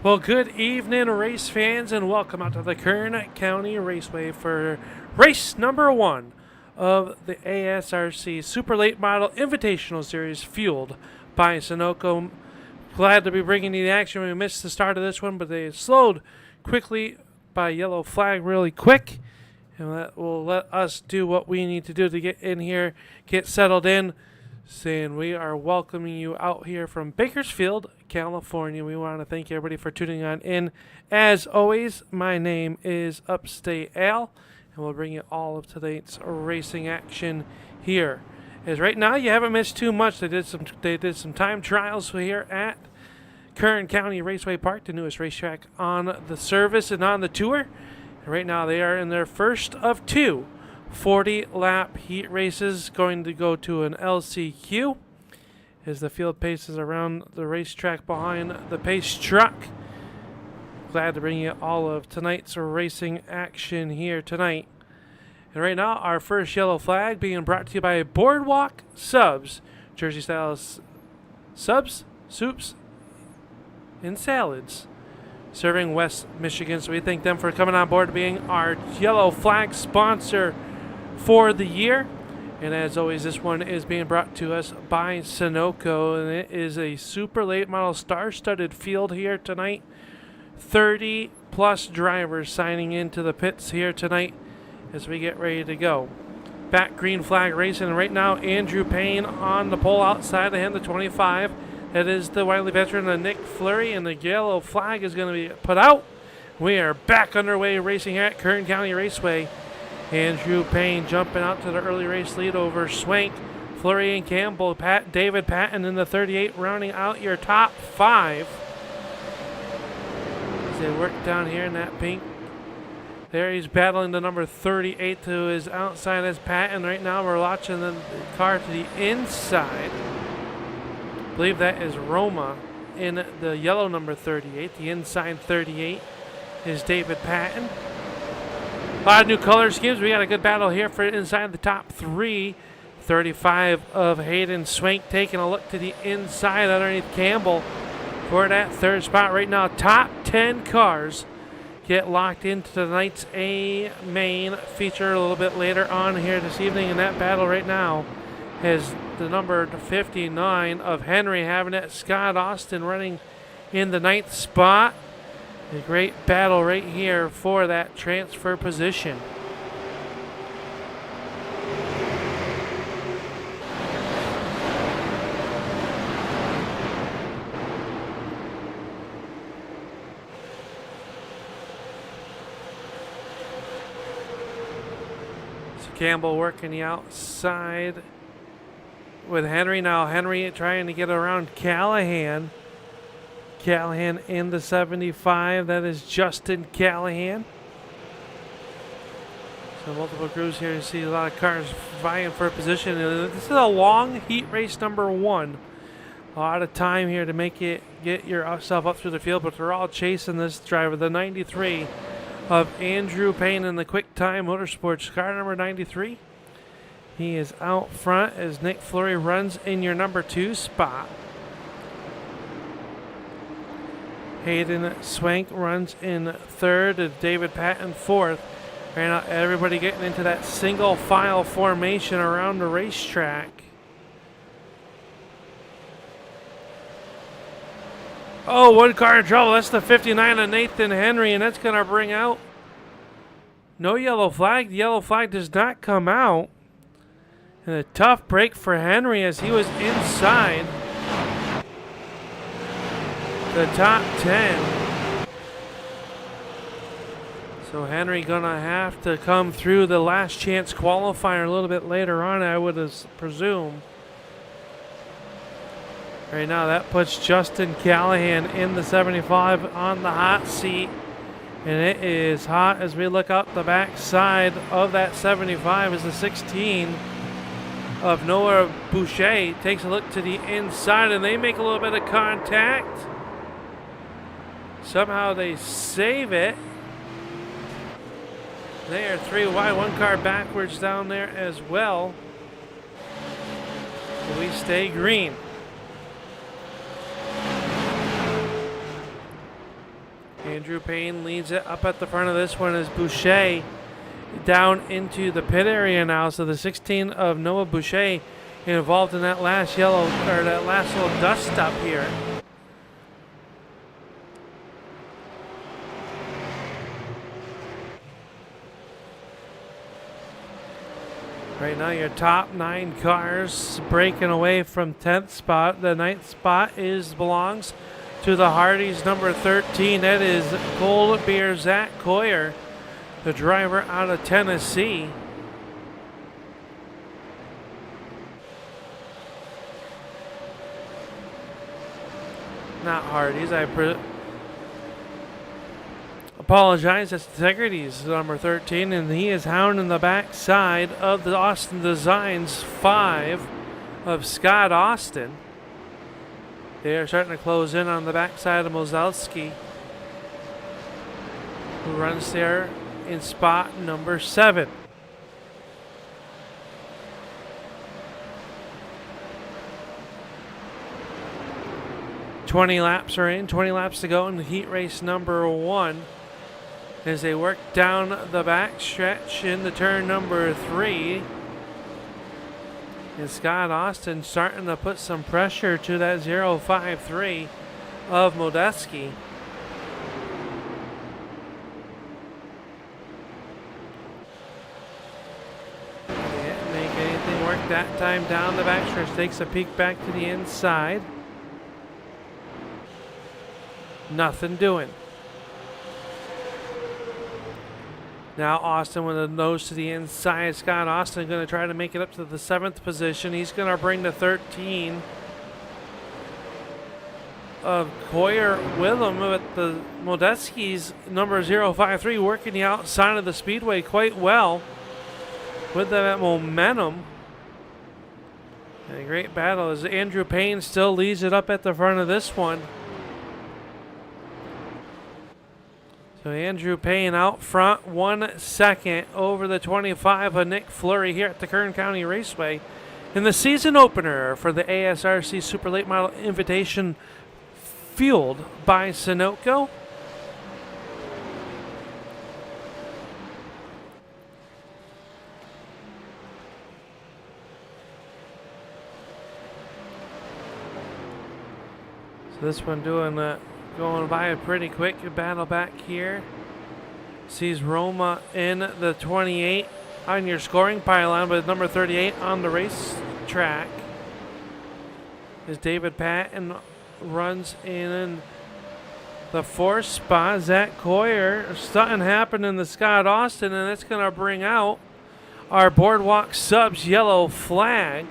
Well, good evening, race fans, and welcome out to the Kern County Raceway for race number 1 of the ASRC Super Late Model Invitational Series, fueled by Sunoco. Glad to be bringing you the action. We missed the start of this one, but they slowed quickly by yellow flag really quick, and that will let us do what we need to do to get in here, get settled in. Saying we are welcoming you out here from Bakersfield, California. We want to thank everybody for tuning on in. As always, my name is Upstate Al, and we'll bring you all of tonight's racing action here. As right now, you haven't missed too much. They did some time trials here at Kern County Raceway Park, the newest racetrack on the service and on the tour. And right now, they are in their first of 2 40-lap heat races, going to go to an LCQ as the field paces around the racetrack behind the pace truck. Glad to bring you all of tonight's racing action here tonight. And right now, our first yellow flag being brought to you by Boardwalk Subs, Jersey style subs, soups, and salads, serving West Michigan. So we thank them for coming on board, being our yellow flag sponsor for the year. And as always, this one is being brought to us by Sunoco, and it is a super late model star-studded field here tonight. 30 plus drivers signing into the pits here tonight as we get ready to go. Back green flag racing right now. Andrew Payne on the pole, outside of him, the 25. That is the wily veteran, Nick Fleury, and the yellow flag is going to be put out. We are back underway racing here at Kern County Raceway. Andrew Payne jumping out to the early race lead over Swank, Fleury, and Campbell. David Patton in the 38 rounding out your top 5. As they work down here in that pink. There he's battling the number 38 to his outside as Patton. Right now we're watching the car to the inside. I believe that is Roma in the yellow number 38. The inside 38 is David Patton. A lot of new color schemes. We got a good battle here for inside the top 3. 35 of Hayden Swank taking a look to the inside underneath Campbell for that third spot. Right now, top 10 cars get locked into tonight's A main feature a little bit later on here this evening. And that battle right now has the number 59 of Henry having it. Scott Austin running in the 9th spot. A great battle right here for that transfer position. So Campbell working the outside with Henry. Now Henry trying to get around Callahan. Callahan in the 75. That is Justin Callahan. So multiple crews here. You see a lot of cars vying for a position. This is a long heat race number 1. A lot of time here to make it, get yourself up through the field, but they're all chasing this driver. The 93 of Andrew Payne in the Quick Time Motorsports car number 93. He is out front as Nick Fleury runs in your number 2 spot. Hayden Swank runs in 3rd, and David Patton 4th. Right now, everybody getting into that single file formation around the racetrack. Oh, one car in trouble. That's the 59 of Nathan Henry, and that's going to bring out no yellow flag. The yellow flag does not come out. And a tough break for Henry as he was inside the top 10. So Henry gonna have to come through the last chance qualifier a little bit later on, I would presume. Right now that puts Justin Callahan in the 75 on the hot seat. And it is hot as we look out the back side of that 75 is the 16 of Noah Boucher. Takes a look to the inside and they make a little bit of contact. Somehow they save it. They are 3 wide, 1 car backwards down there as well. We stay green. Andrew Payne leads it. Up at the front of this one is Boucher down into the pit area now. So the 16 of Noah Boucher involved in that last that last little dust up here. Right now, your top 9 cars breaking away from 10th spot. The 9th spot belongs to the Hardys, number 13. That is Cold Beer Zach Coyer, the driver out of Tennessee. Not Hardys. I apologize. That's Integrity's number 13, and he is hounding the backside of the Austin Designs 5 of Scott Austin. They are starting to close in on the backside of Mozelski, who runs there in spot number 7. "20 laps are in, 20 laps to go in the heat race number 1. As they work down the back stretch into turn number 3. And Scott Austin starting to put some pressure to that 053 of Modeski. Didn't make anything work that time down the back stretch. Takes a peek back to the inside. Nothing doing. Now Austin with a nose to the inside. Scott Austin going to try to make it up to the 7th position. He's going to bring the 13 of Coyer with him. But the Modeski's number 053 working the outside of the speedway quite well with that momentum. And a great battle as Andrew Payne still leads it up at the front of this one. So Andrew Payne out front 1 second over the 25 of Nick Fleury here at the Kern County Raceway in the season opener for the ASRC Super Late Model Invitation fueled by Sunoco. So this one going by a pretty quick battle back here. Sees Roma in the 28 on your scoring pylon, but number 38 on the racetrack is David Patton runs in the 4th spot. Zach Coyer, something happened in the Scott Austin, and it's going to bring out our Boardwalk Subs yellow flag.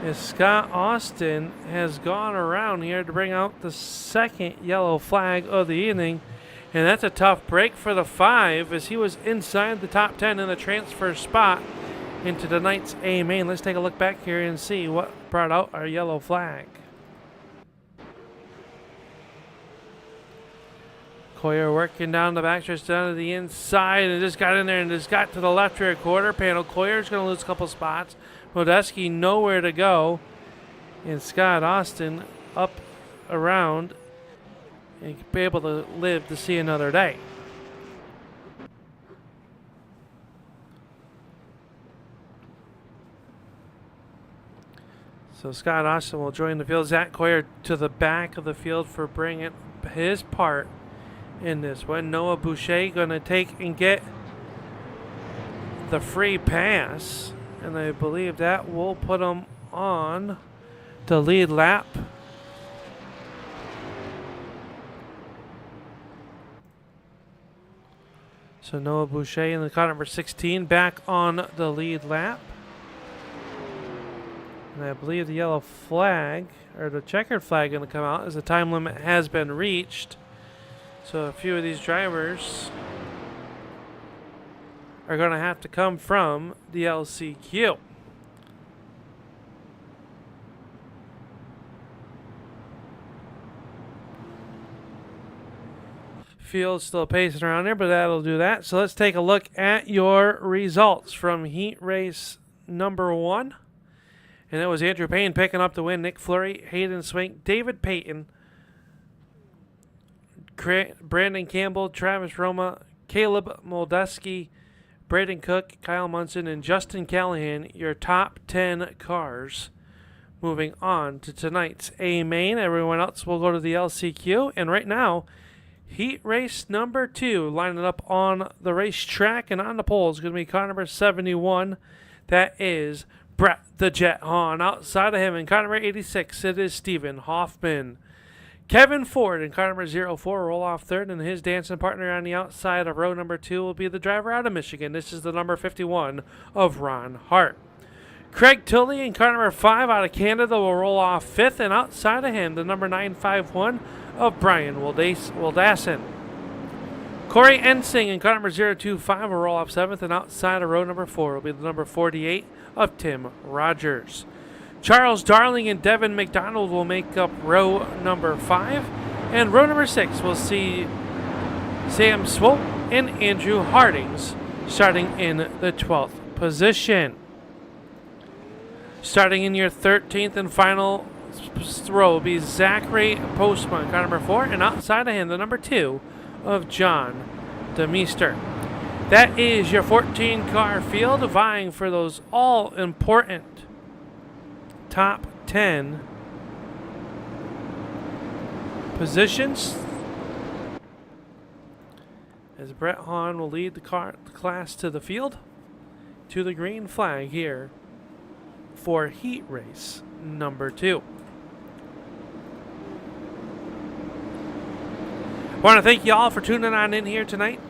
As Scott Austin has gone around here to bring out the 2nd yellow flag of the evening. And that's a tough break for the 5 as he was inside the top 10 in the transfer spot into tonight's A main. Let's take a look back here and see what brought out our yellow flag. Coyer working down the backstretch down to the inside and just got in there and just got to the left rear quarter panel. Coyer's going to lose a couple spots. Modeski nowhere to go. And Scott Austin up around and be able to live to see another day. So Scott Austin will join the field. Zach Coyer to the back of the field for bringing his part in this one. Noah Boucher going to take and get the free pass. And I believe that will put him on the lead lap. So Noah Boucher in the car number 16 back on the lead lap. And I believe the yellow flag, or the checkered flag, going to come out as the time limit has been reached. So a few of these drivers are going to have to come from the LCQ. Field's still pacing around there, but that'll do that. So let's take a look at your results from heat race number 1. And it was Andrew Payne picking up the win. Nick Fleury, Hayden Swink, David Payton, Brandon Campbell, Travis Roma, Caleb Moldeski, Braden Cook, Kyle Munson, and Justin Callahan, your top 10 cars. Moving on to tonight's A main. Everyone else will go to the LCQ. And right now, heat race number 2, lining up on the racetrack and on the pole is going to be car number 71. That is Brett the Jet Hahn. Outside of him in car number 86, it is Stephen Hoffman. Kevin Ford in car number 04 roll off third, and his dancing partner on the outside of row number 2 will be the driver out of Michigan. This is the number 51 of Ron Hart. Craig Tully in car number 5 out of Canada will roll off 5th, and outside of him, the number 951 of Brian Wildassin. Corey Ensing in car number 025 will roll off 7th, and outside of row number 4 will be the number 48 of Tim Rogers. Charles Darling and Devin McDonald will make up row number 5, and row number 6 will see Sam Swope and Andrew Hardings starting in the 12th position. Starting in your 13th and final row will be Zachary Postman, car number 4, and outside of him, the number 2 of John DeMeester. That is your 14-car field vying for those all-important top 10 positions. As Brett Hahn will lead the class to the field, to the green flag here for heat race number 2. I want to thank you all for tuning on in here tonight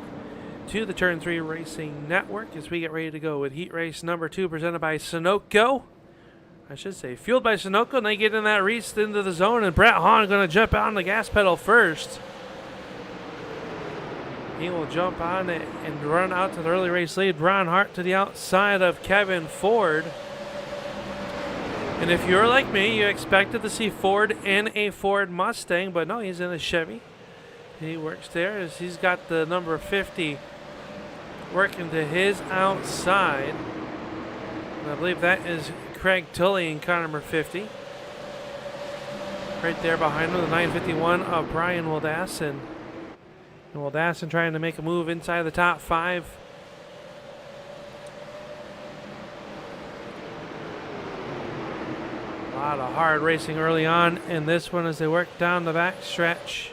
to the Turn 3 Racing Network as we get ready to go with heat race number 2 presented by Sunoco. I should say fueled by Sunoco, and they get in that race into the zone, and Brett Hahn going to jump out on the gas pedal first. He will jump on it and run out to the early race lead. Ron Hart to the outside of Kevin Ford. And if you're like me, you expected to see Ford in a Ford Mustang, but no, he's in a Chevy. He works there as he's got the number 50 working to his outside. And I believe that is Craig Tully in car number 50. Right there behind him, the 951 of Brian Wildassin. And Wildassin trying to make a move inside the top 5. A lot of hard racing early on in this one as they work down the back stretch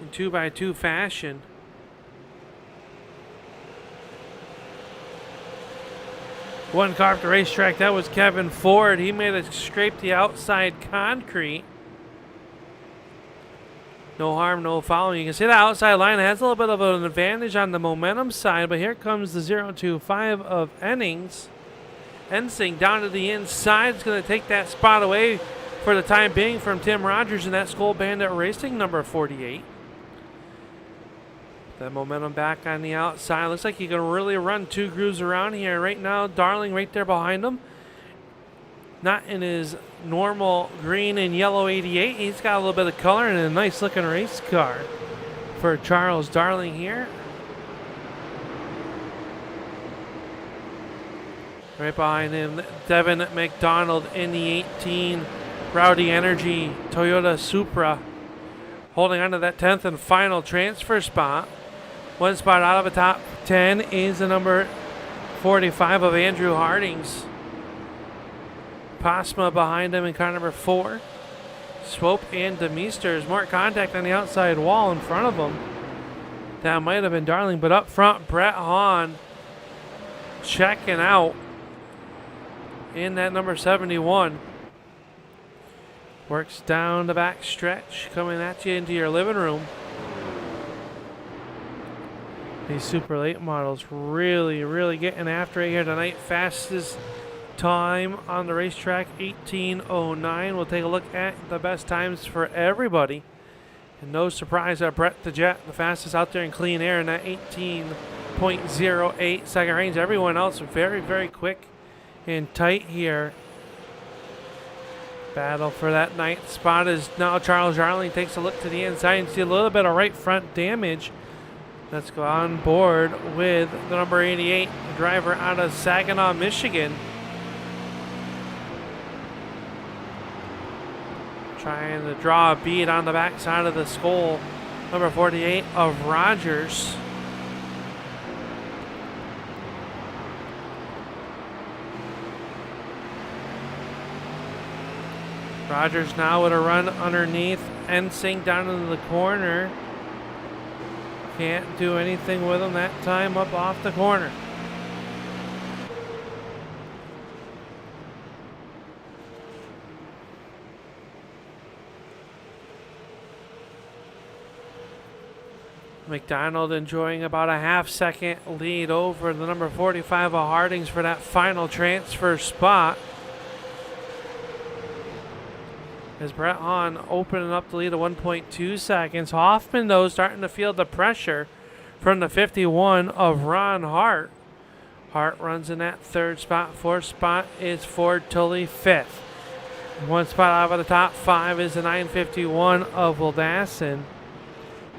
in 2x2 fashion. One car up the racetrack, that was Kevin Ford. He made it scrape the outside concrete. No harm, no foul. You can see the outside line has a little bit of an advantage on the momentum side, but here comes the 025 of Ensing down to the inside. It's going to take that spot away for the time being from Tim Rogers in that Skull Bandit Racing number 48. That momentum back on the outside. Looks like he can really run 2 grooves around here. Right now, Darling right there behind him. Not in his normal green and yellow 88. He's got a little bit of color and a nice looking race car for Charles Darling here. Right behind him, Devin McDonald in the 18 Rowdy Energy Toyota Supra. Holding on to that 10th and final transfer spot. One spot out of the top 10 is the number 45 of Andrew Hardings. Pasma behind him in car number 4. Swope and DeMeester. There's more contact on the outside wall in front of him. That might have been Darling, but up front, Brett Hahn checking out in that number 71. Works down the back stretch, coming at you into your living room. These super late models really, really getting after it here tonight. Fastest time on the racetrack, 18:09. We'll take a look at the best times for everybody. And no surprise that Brett the Jet, the fastest out there in clean air in that 18.08 second range. Everyone else very, very quick and tight here. Battle for that ninth spot is now Charles Darling takes a look to the inside and see a little bit of right front damage. Let's go on board with the number 88 driver out of Saginaw, Michigan. Trying to draw a bead on the backside of the skull. Number 48 of Rogers. Rogers now with a run underneath. Ensing down into the corner. Can't do anything with him that time up off the corner. McDonald enjoying about a half-second lead over the number 45 of Hardings for that final transfer spot. As Brett Hahn opening up the lead of 1.2 seconds. Hoffman, though, starting to feel the pressure from the 51 of Ron Hart. Hart runs in that third spot. Fourth spot is Ford Tully, fifth. One spot out of the top five is the 951 of Wildassin.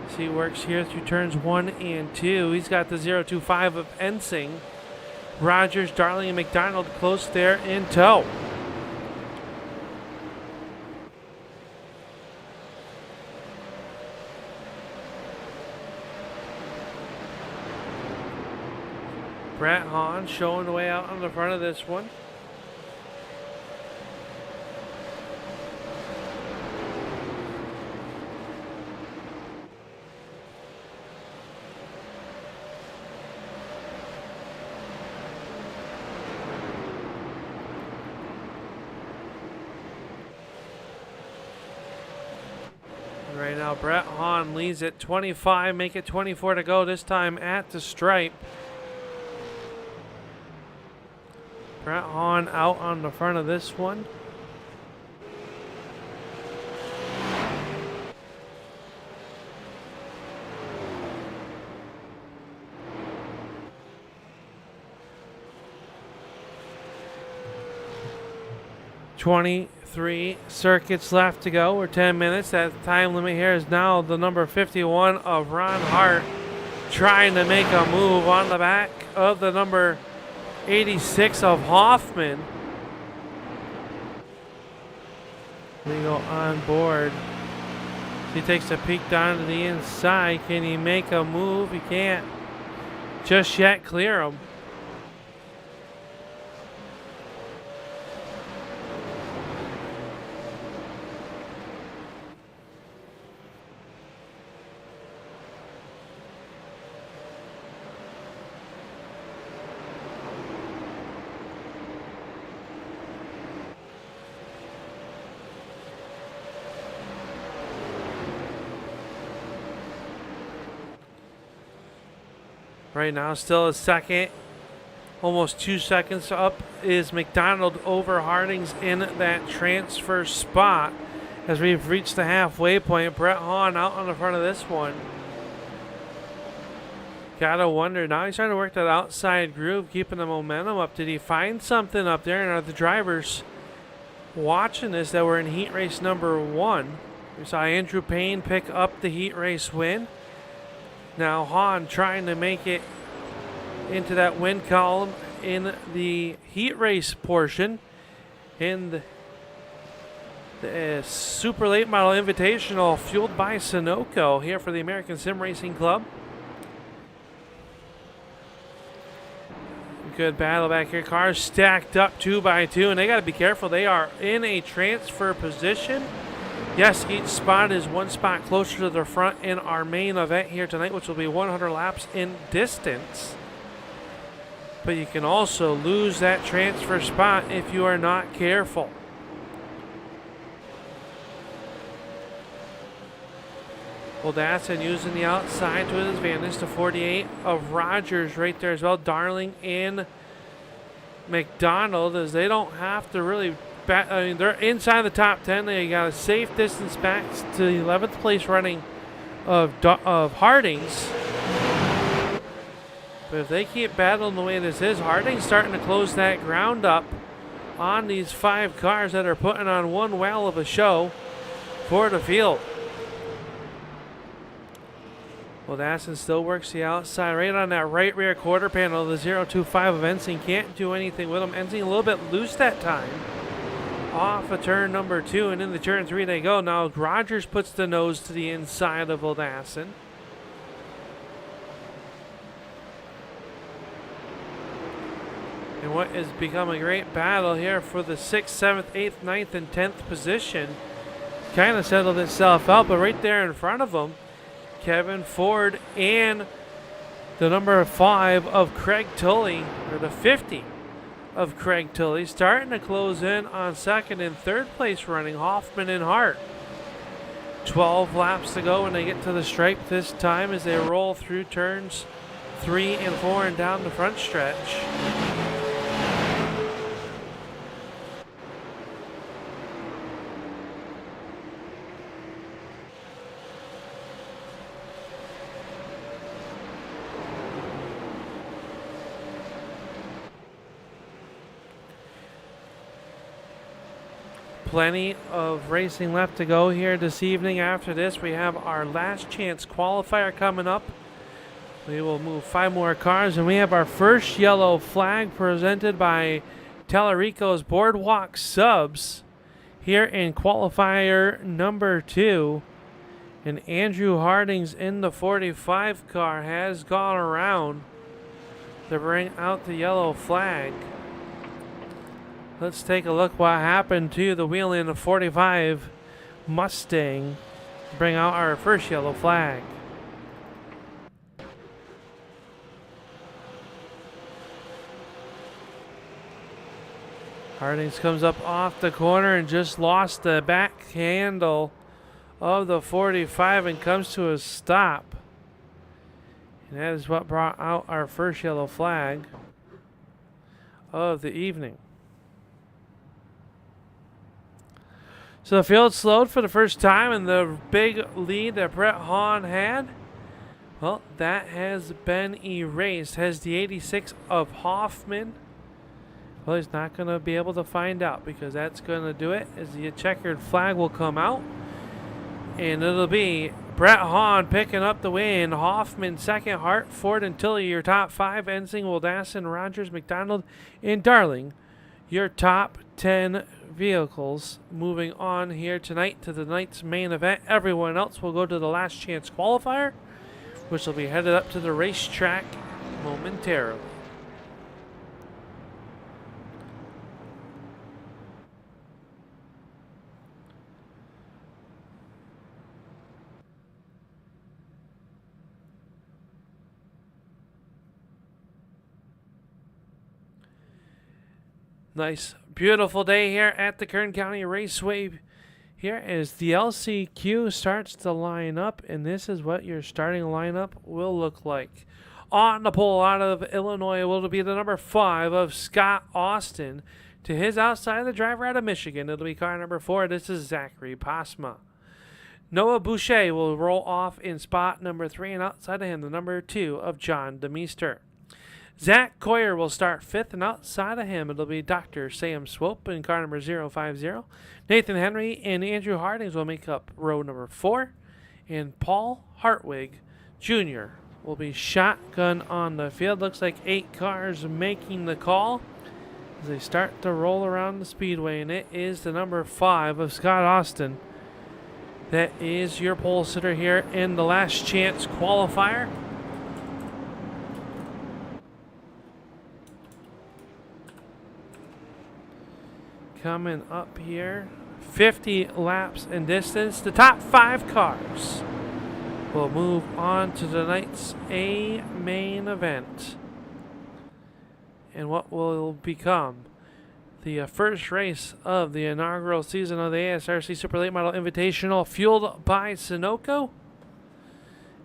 As he works here through turns 1 and 2. He's got the 025 of Ensing. Rogers, Darling, and McDonald close there in tow. Brett Hahn showing the way out on the front of this one. Right now, Brett Hahn leads at 25, make it 24 to go, this time at the stripe. Brett Hahn out on the front of this one. Three circuits left to go. We're 10 minutes. That time limit here is now the number 51 of Ron Hart trying to make a move on the back of the number 86 of Hoffman. We go on board. He takes a peek down to the inside. Can he make a move? He can't just yet clear him. Right now, still a second, almost 2 seconds up is McDonald over Hardings in that transfer spot. As we've reached the halfway point, Brett Hahn out on the front of this one. Gotta wonder, now he's trying to work that outside groove, keeping the momentum up. Did he find something up there? And are the drivers watching this that were in heat race number 1? We saw Andrew Payne pick up the heat race win. Now Hahn trying to make it into that win column in the heat race portion in the Super Late Model Invitational fueled by Sunoco here for the American Sim Racing Club. Good battle back here. Cars stacked up 2 by 2, and they got to be careful. They are in a transfer position. Yes, each spot is 1 spot closer to the front in our main event here tonight, which will be 100 laps in distance. But you can also lose that transfer spot if you are not careful. Wildassin using the outside to his advantage. The 48 of Rogers right there as well. Darling and McDonald, as they don't have to really they're inside the top 10. They got a safe distance back to the 11th place running of Hardings. But if they keep battling the way this is, Harding's starting to close that ground up on these 5 cars that are putting on one whale of a show for the field. Wildassin still works the outside right on that right rear quarter panel. The 025 of Ensing can't do anything with him. Ensing a little bit loose that time. off of turn number 2, and into turn 3 they go. Now Rogers puts the nose to the inside of Oldassin. And what has become a great battle here for the 6th, 7th, 8th, 9th, and 10th position kind of settled itself out, but right there in front of them, Kevin Ford and the number 5 of Craig Tully, or the 50 of Craig Tully, starting to close in on 2nd and 3rd place running Hoffman and Hart. 12 laps to go when they get to the stripe this time as they roll through turns 3 and 4 and down the front stretch. Plenty of racing left to go here this evening. After this, we have our last chance qualifier coming up. We will move 5 more cars, and we have our first yellow flag presented by Tellerico's Boardwalk Subs here in qualifier number 2. And Andrew Harding's in the 45 car has gone around to bring out the yellow flag. Let's take a look what happened to the wheel in the 45 Mustang. Bring out our first yellow flag. Hardings comes up off the corner and just lost the back handle of the 45 and comes to a stop. And that is what brought out our first yellow flag of the evening. So the field slowed for the first time, and the big lead that Brett Hahn had, well, that has been erased. Has the 86 of Hoffman? Well, he's not going to be able to find out because that's going to do it as the checkered flag will come out. And it'll be Brett Hahn picking up the win. Hoffman second, Hart, Ford, and Tilley your top 5. Ensing, Woldassin, Rogers, McDonald, and Darling your top 10 vehicles. Moving on here tonight to the night's main event. Everyone else will go to the last chance qualifier, which will be headed up to the racetrack momentarily. Nice, beautiful day here at the Kern County Raceway. Here as the LCQ starts to line up, and this is what your starting lineup will look like. On the pole out of Illinois will be the number 5 of Scott Austin. To his outside, the driver out of Michigan, it'll be car number 4. This is Zachary Pasma. Noah Boucher will roll off in spot number 3, and outside of him, the number 2 of John DeMeester. Zach Coyer will start 5th, and outside of him, it'll be Dr. Sam Swope in car number 050. Nathan Henry and Andrew Hardings will make up row number 4. And Paul Hartwig Jr. will be shotgun on the field. Looks like 8 cars making the call as they start to roll around the speedway, and it is the number 5 of Scott Austin. That is your pole sitter here in the last chance qualifier. Coming up here, 50 laps in distance. The top 5 cars will move on to tonight's A main event. And what will become the first race of the inaugural season of the ASRC Super Late Model Invitational, fueled by Sunoco.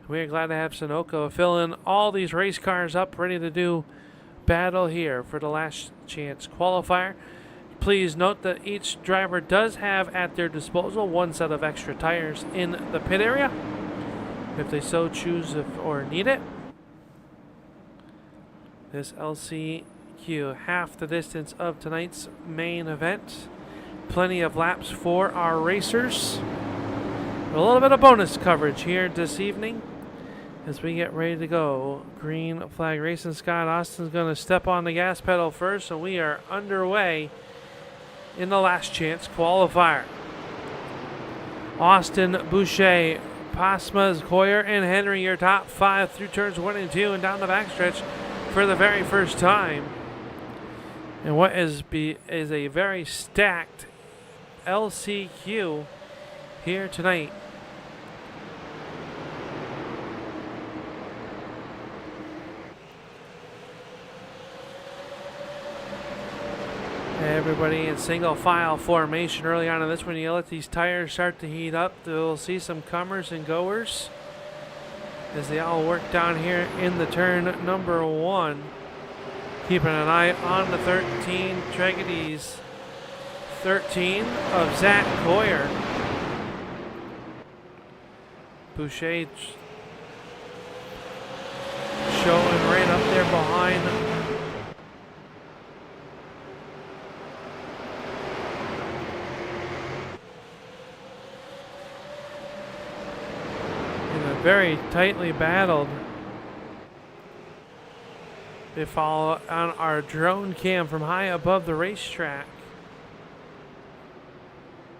We're glad to have Sunoco fill in all these race cars up, ready to do battle here for the last chance qualifier. Please note that each driver does have at their disposal 1 set of extra tires in the pit area, if they so choose or need it. This LCQ, half the distance of tonight's main event. Plenty of laps for our racers. A little bit of bonus coverage here this evening as we get ready to go. Green flag racing. Scott Austin's going to step on the gas pedal first, so we are underway in the last chance qualifier. Austin, Boucher, Pasma, Coyer, and Henry, your top 5 through turns 1 and 2 and down the backstretch for the very first time. And what is a very stacked LCQ here tonight. Everybody in single file formation early on in this one. You let these tires start to heat up. We'll see some comers and goers as they all work down here in the turn number 1. Keeping an eye on the 13 Tregedys. 13 of Zach Coyer. Boucher showing right up there behind. Very tightly battled. They follow on our drone cam from high above the racetrack.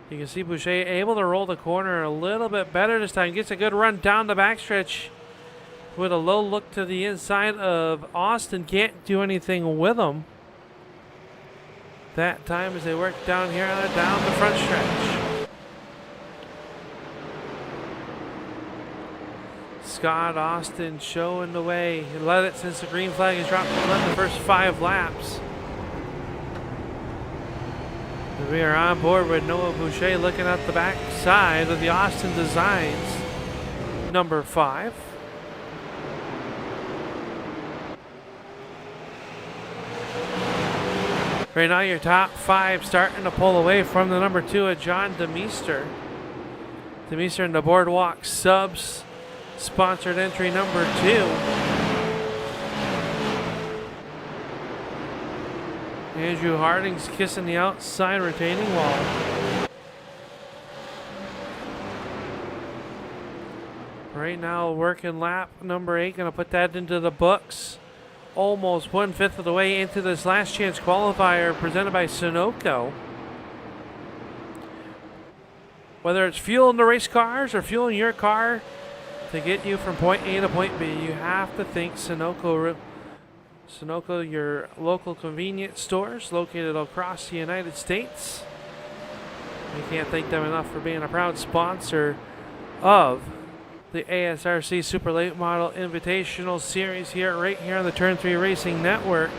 You can see Boucher able to roll the corner a little bit better this time. Gets a good run down the backstretch with a low look to the inside of Austin. Can't do anything with him that time as they work down here down the front stretch. Scott Austin showing the way. He led it since the green flag has dropped. He led the first 5 laps. We are on board with Noah Boucher looking at the back side of the Austin Designs number 5. Right now your top 5 starting to pull away from the number 2 of John DeMeester. DeMeester in the Boardwalk Subs sponsored entry number 2. Andrew Harding's kissing the outside retaining wall. Right now working lap number 8. Going to put that into the books. Almost 1/5 of the way into this last chance qualifier presented by Sunoco. Whether it's fueling the race cars or fueling your car to get you from point A to point B, you have to think Sunoco. Sunoco, your local convenience stores located across the United States. We can't thank them enough for being a proud sponsor of the ASRC Super Late Model Invitational Series right here on the Turn 3 Racing Network.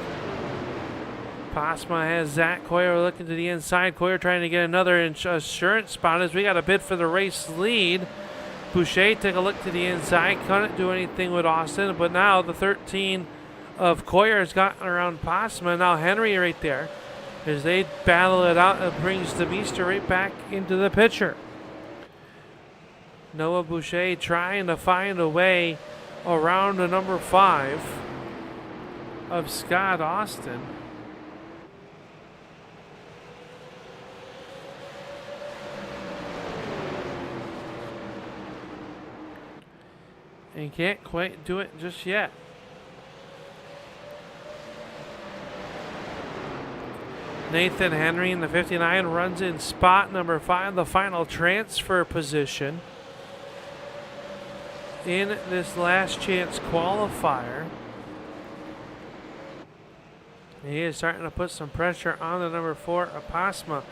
Pasma has Zach Coyer looking to the inside. Coyer trying to get another assurance spot as we got a bid for the race lead. Boucher took a look to the inside. Couldn't do anything with Austin, but now the 13 of Coyer has gotten around Pasma. Now Henry right there. As they battle it out, it brings DeMeester right back into the picture. Noah Boucher trying to find a way around the number 5 of Scott Austin. And can't quite do it just yet. Nathan Henry in the 59 runs in spot number 5, the final transfer position in this last chance qualifier. He is starting to put some pressure on the number 4, Pasma.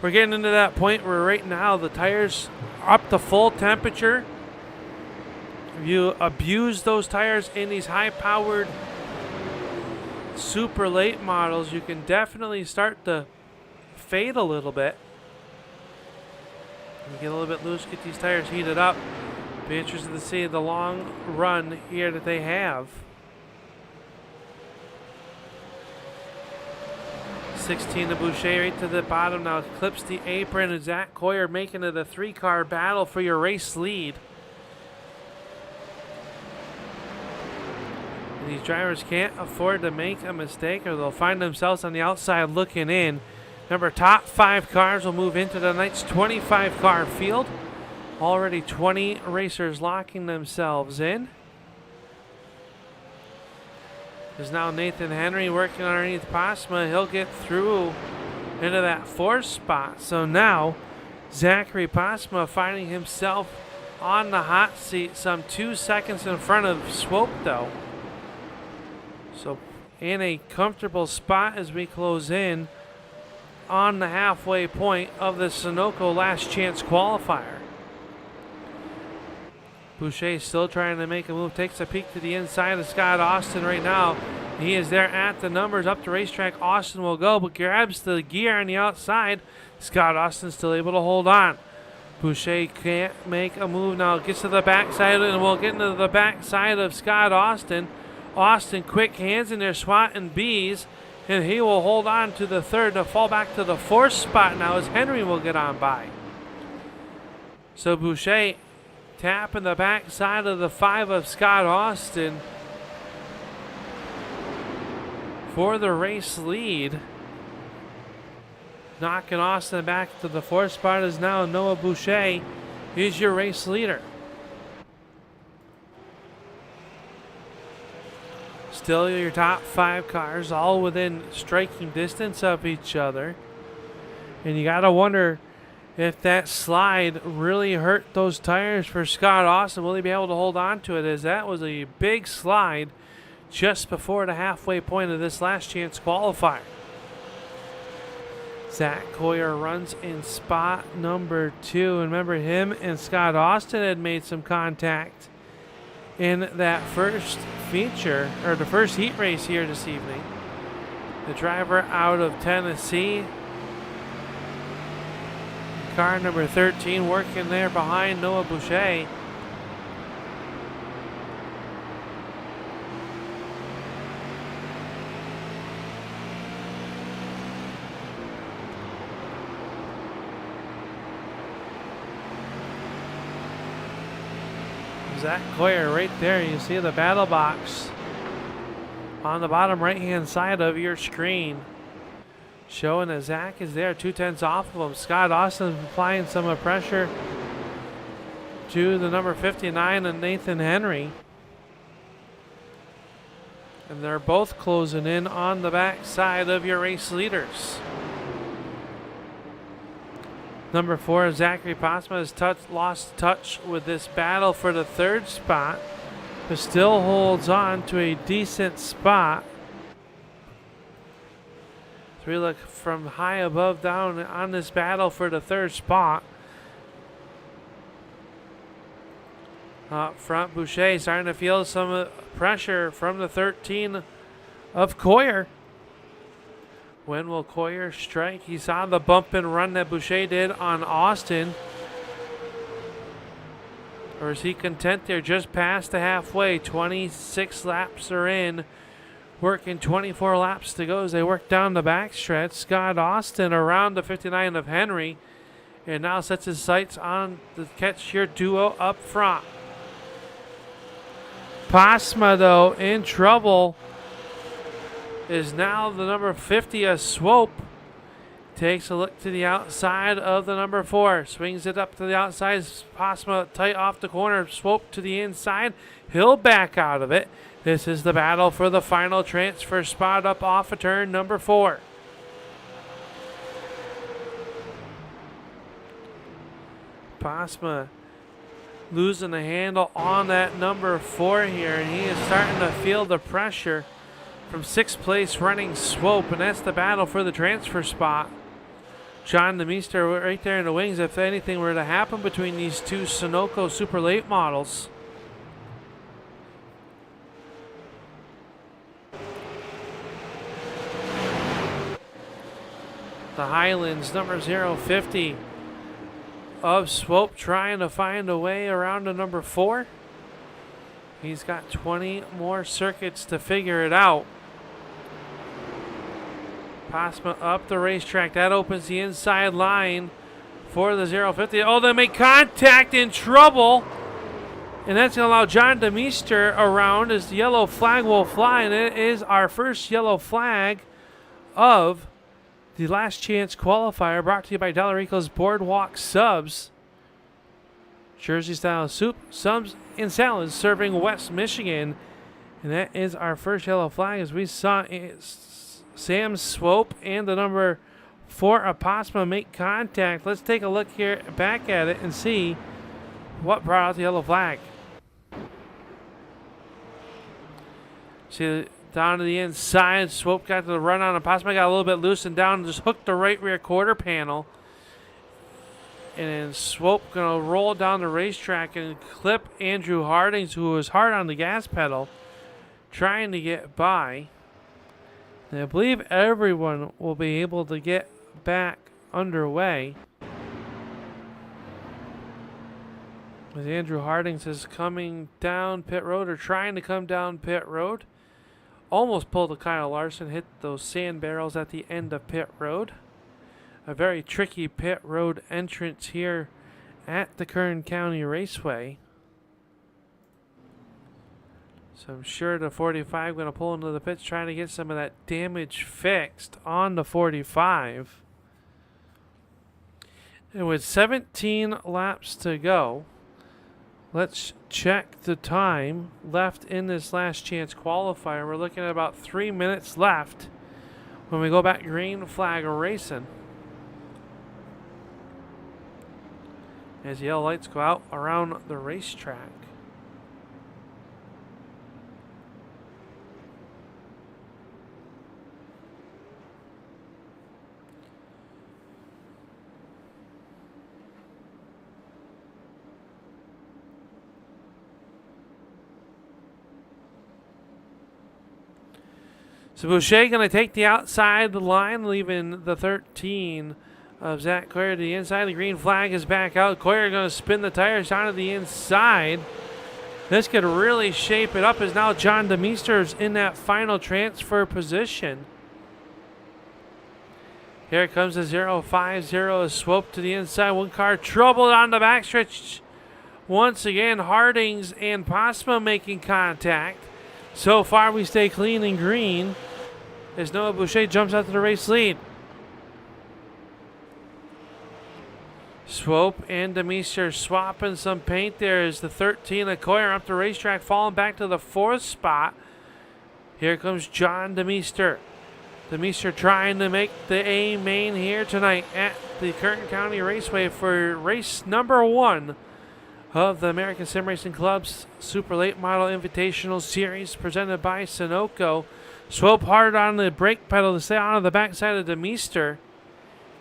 We're getting into that point where right now the tires are up to full temperature. If you abuse those tires in these high-powered super late models, you can definitely start to fade a little bit. You get a little bit loose, get these tires heated up. Be interested to see the long run here that they have. 16 to Boucher right to the bottom now. Clips the apron and Zach Coyer making it a 3-car battle for your race lead. These drivers can't afford to make a mistake or they'll find themselves on the outside looking in. Remember, top 5 cars will move into the night's 25-car field. Already 20 racers locking themselves in. There's now Nathan Henry working underneath Pasma. He'll get through into that 4th spot. So now Zachary Pasma finding himself on the hot seat, some 2 seconds in front of Swope though. So in a comfortable spot as we close in on the halfway point of the Sunoco last chance qualifier. Boucher still trying to make a move, takes a peek to the inside of Scott Austin right now. He is there at the numbers, up the racetrack. Austin will go, but grabs the gear on the outside. Scott Austin still able to hold on. Boucher can't make a move now, gets to the backside, and we'll get into the backside of Scott Austin. Austin quick hands in there, swatting bees, and he will hold on to the 3rd to fall back to the 4th spot now as Henry will get on by. So Boucher tapping the backside of the 5 of Scott Austin for the race lead. Knocking Austin back to the 4th spot is now Noah Boucher. He's your race leader. Still your top 5 cars all within striking distance of each other. And you got to wonder if that slide really hurt those tires for Scott Austin. Will he be able to hold on to it, as that was a big slide just before the halfway point of this last chance qualifier. Zach Coyer runs in spot number 2. And remember, him and Scott Austin had made some contact in that first feature, or the first heat race here this evening. The driver out of Tennessee, car number 13, working there behind Noah Boucher. Zach Coyer right there. You see the battle box on the bottom right hand side of your screen, showing that Zach is there 2/10 off of him. Scott Austin applying some pressure to the number 59 and Nathan Henry. And they're both closing in on the back side of your race leaders. Number 4, Zachary Pasma has lost touch with this battle for the 3rd spot, but still holds on to a decent spot. So we look from high above down on this battle for the 3rd spot. Up front, Boucher starting to feel some pressure from the 13 of Coyer. When will Coyer strike? He saw the bump and run that Boucher did on Austin. Or is he content there just past the halfway? 26 laps are in. Working 24 laps to go as they work down the backstretch. Scott Austin around the 59 of Henry. And now sets his sights on the catch-here duo up front. Pasma, though, in trouble, is now the number 50 of Swope. Takes a look to the outside of the number 4. Swings it up to the outside. Pasma tight off the corner. Swope to the inside. He'll back out of it. This is the battle for the final transfer spot up off of turn number 4. Pasma losing the handle on that number 4 here, and he is starting to feel the pressure from 6th place running Swope, and that's the battle for the transfer spot. John DeMeester right there in the wings if anything were to happen between these two Sunoco Super Late models. The Highlands, number 050 of Swope, trying to find a way around to number 4. He's got 20 more circuits to figure it out. Pasma up the racetrack. That opens the inside line for the 050. Oh, they make contact, in trouble. And that's going to allow John DeMeester around as the yellow flag will fly. And it is our first yellow flag of the last chance qualifier, brought to you by Delarico's Boardwalk Subs. Jersey style soup, subs, and salads serving West Michigan. And that is our first yellow flag, as we saw Sam Swope and the number for Apostma make contact. Let's take a look here back at it and see what brought out the yellow flag. See, down to the inside, Swope got to the run on. Apostma got a little bit loose and down and just hooked the right rear quarter panel. And then Swope going to roll down the racetrack and clip Andrew Hardings, who was hard on the gas pedal, trying to get by. And I believe everyone will be able to get back underway. As Andrew Hardings is coming down pit road, or trying to come down pit road. Almost pulled a Kyle Larson, hit those sand barrels at the end of pit road. A very tricky pit road entrance here at the Kern County Raceway. So I'm sure the 45 going to pull into the pits, trying to get some of that damage fixed on the 45. And with 17 laps to go, let's check the time left in this last chance qualifier. We're looking at about 3 minutes left when we go back green flag racing. As the yellow lights go out around the racetrack. So Boucher going to take the outside the line, leaving the 13 of Zach Coyer to the inside. The green flag is back out. Coyer going to spin the tires down to the inside. This could really shape it up, as now John DeMeester's in that final transfer position. Here comes the 050 Swope to the inside. One car troubled on the backstretch. Once again, Hardings and Posma making contact. So far, we stay clean and green as Noah Boucher jumps out to the race lead. Swope and DeMeester swapping some paint there as the 13 of Coyer up the racetrack, falling back to the 4th spot. Here comes John DeMeester. DeMeester trying to make the A main here tonight at the Kern County Raceway for race number 1 of the American Sim Racing Club's Super Late Model Invitational Series, presented by Sunoco. Swope hard on the brake pedal to stay on the backside of DeMeester.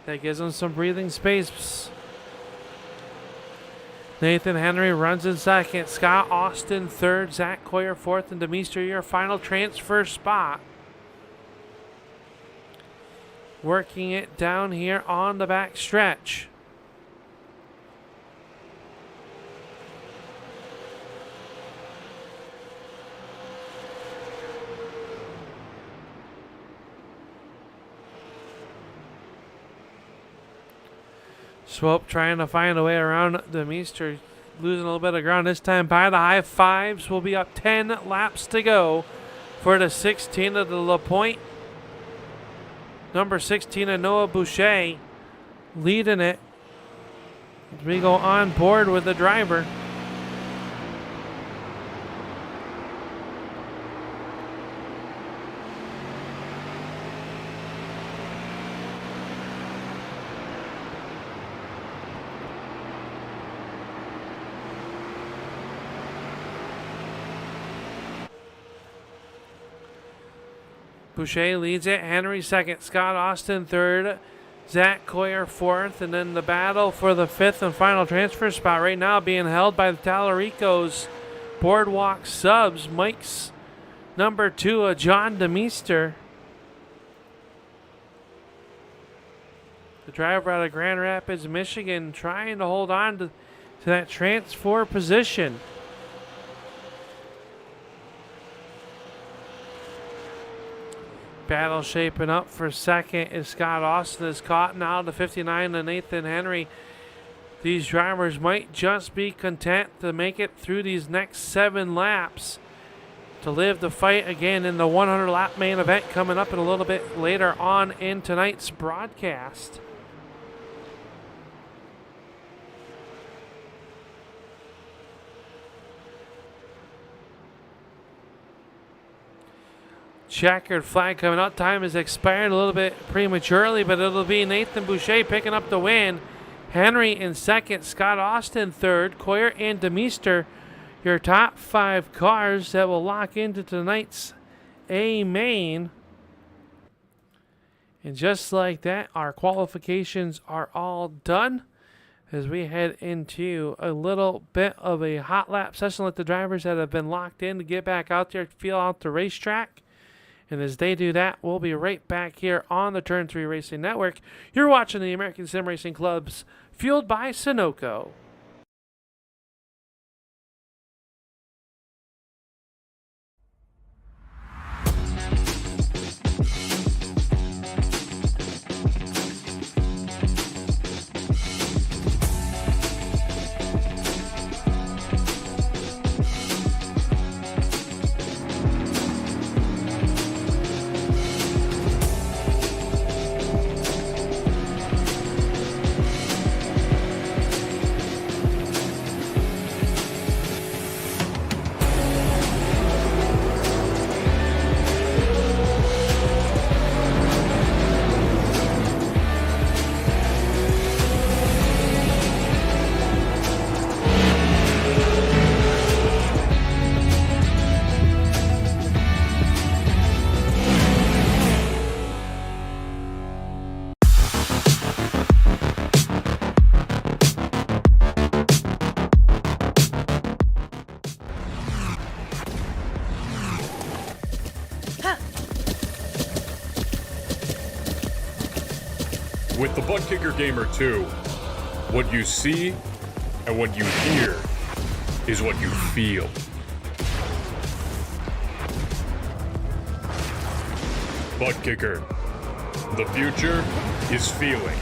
That gives him some breathing space. Nathan Henry runs in second. Scott Austin third. Zach Coyer fourth. And DeMeester, your final transfer spot. Working it down here on the back stretch. Swope trying to find a way around DeMeester, losing a little bit of ground this time by the high fives. Will be up 10 laps to go for the 16 of the LaPointe. Number 16 of Noah Boucher leading it. We go on board with the driver. Boucher leads it. Henry second. Scott Austin third. Zach Coyer fourth. And then the battle for the 5th and final transfer spot right now being held by the Talarico's Boardwalk Subs. Mike's number 2, John DeMeester. The driver out of Grand Rapids, Michigan, trying to hold on to that transfer position. Battle shaping up for second is Scott Austin, is caught now to 59 to Nathan Henry. These drivers might just be content to make it through these next 7 laps to live the fight again in the 100 lap main event coming up in a little bit later on in tonight's broadcast. Checkered flag coming out. Time has expired a little bit prematurely, but it'll be Nathan Boucher picking up the win. Henry in second, Scott Austin third, Coyer and Demeester, your top 5 cars that will lock into tonight's A main. And just like that, our qualifications are all done as we head into a little bit of a hot lap session. Let the drivers that have been locked in to get back out there to feel out the racetrack. And as they do that, we'll be right back here on the Turn 3 Racing Network. You're watching the American Sim Racing Clubs, fueled by Sunoco. With the Butt Kicker Gamer 2, what you see and what you hear is what you feel. Butt Kicker. The future is feeling.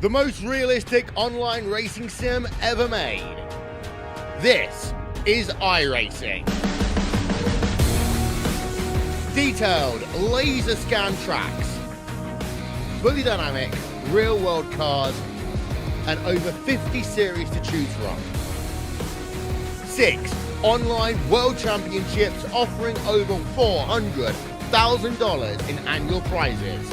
The most realistic online racing sim ever made. This is iRacing. Detailed laser scan tracks, fully dynamic, real world cars, and over 50 series to choose from. 6 online world championships offering over $400,000 in annual prizes.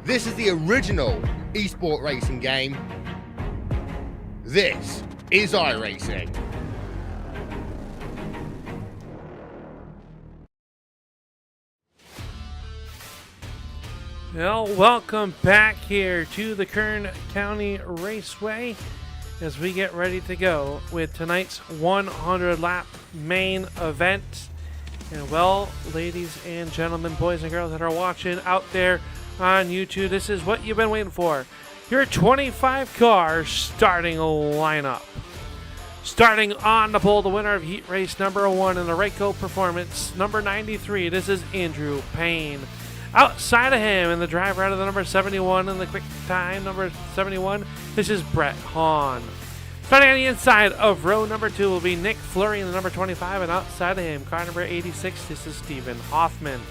This is the original esport racing game. This is iRacing. Well, welcome back here to the Kern County Raceway as we get ready to go with tonight's 100 lap main event. And well, ladies and gentlemen, boys and girls that are watching out there on YouTube, this is what you've been waiting for. Your 25 car starting lineup. Starting on the pole, the winner of heat race number 1 in the Rayco Performance, number 93, this is Andrew Payne. Outside of him, and the driver out of the number 71 in the quick time, number 71, this is Brett Hahn. Starting on the inside of row number 2 will be Nick Fleury in the number 25, and outside of him, car number 86, this is Stephen Hoffman.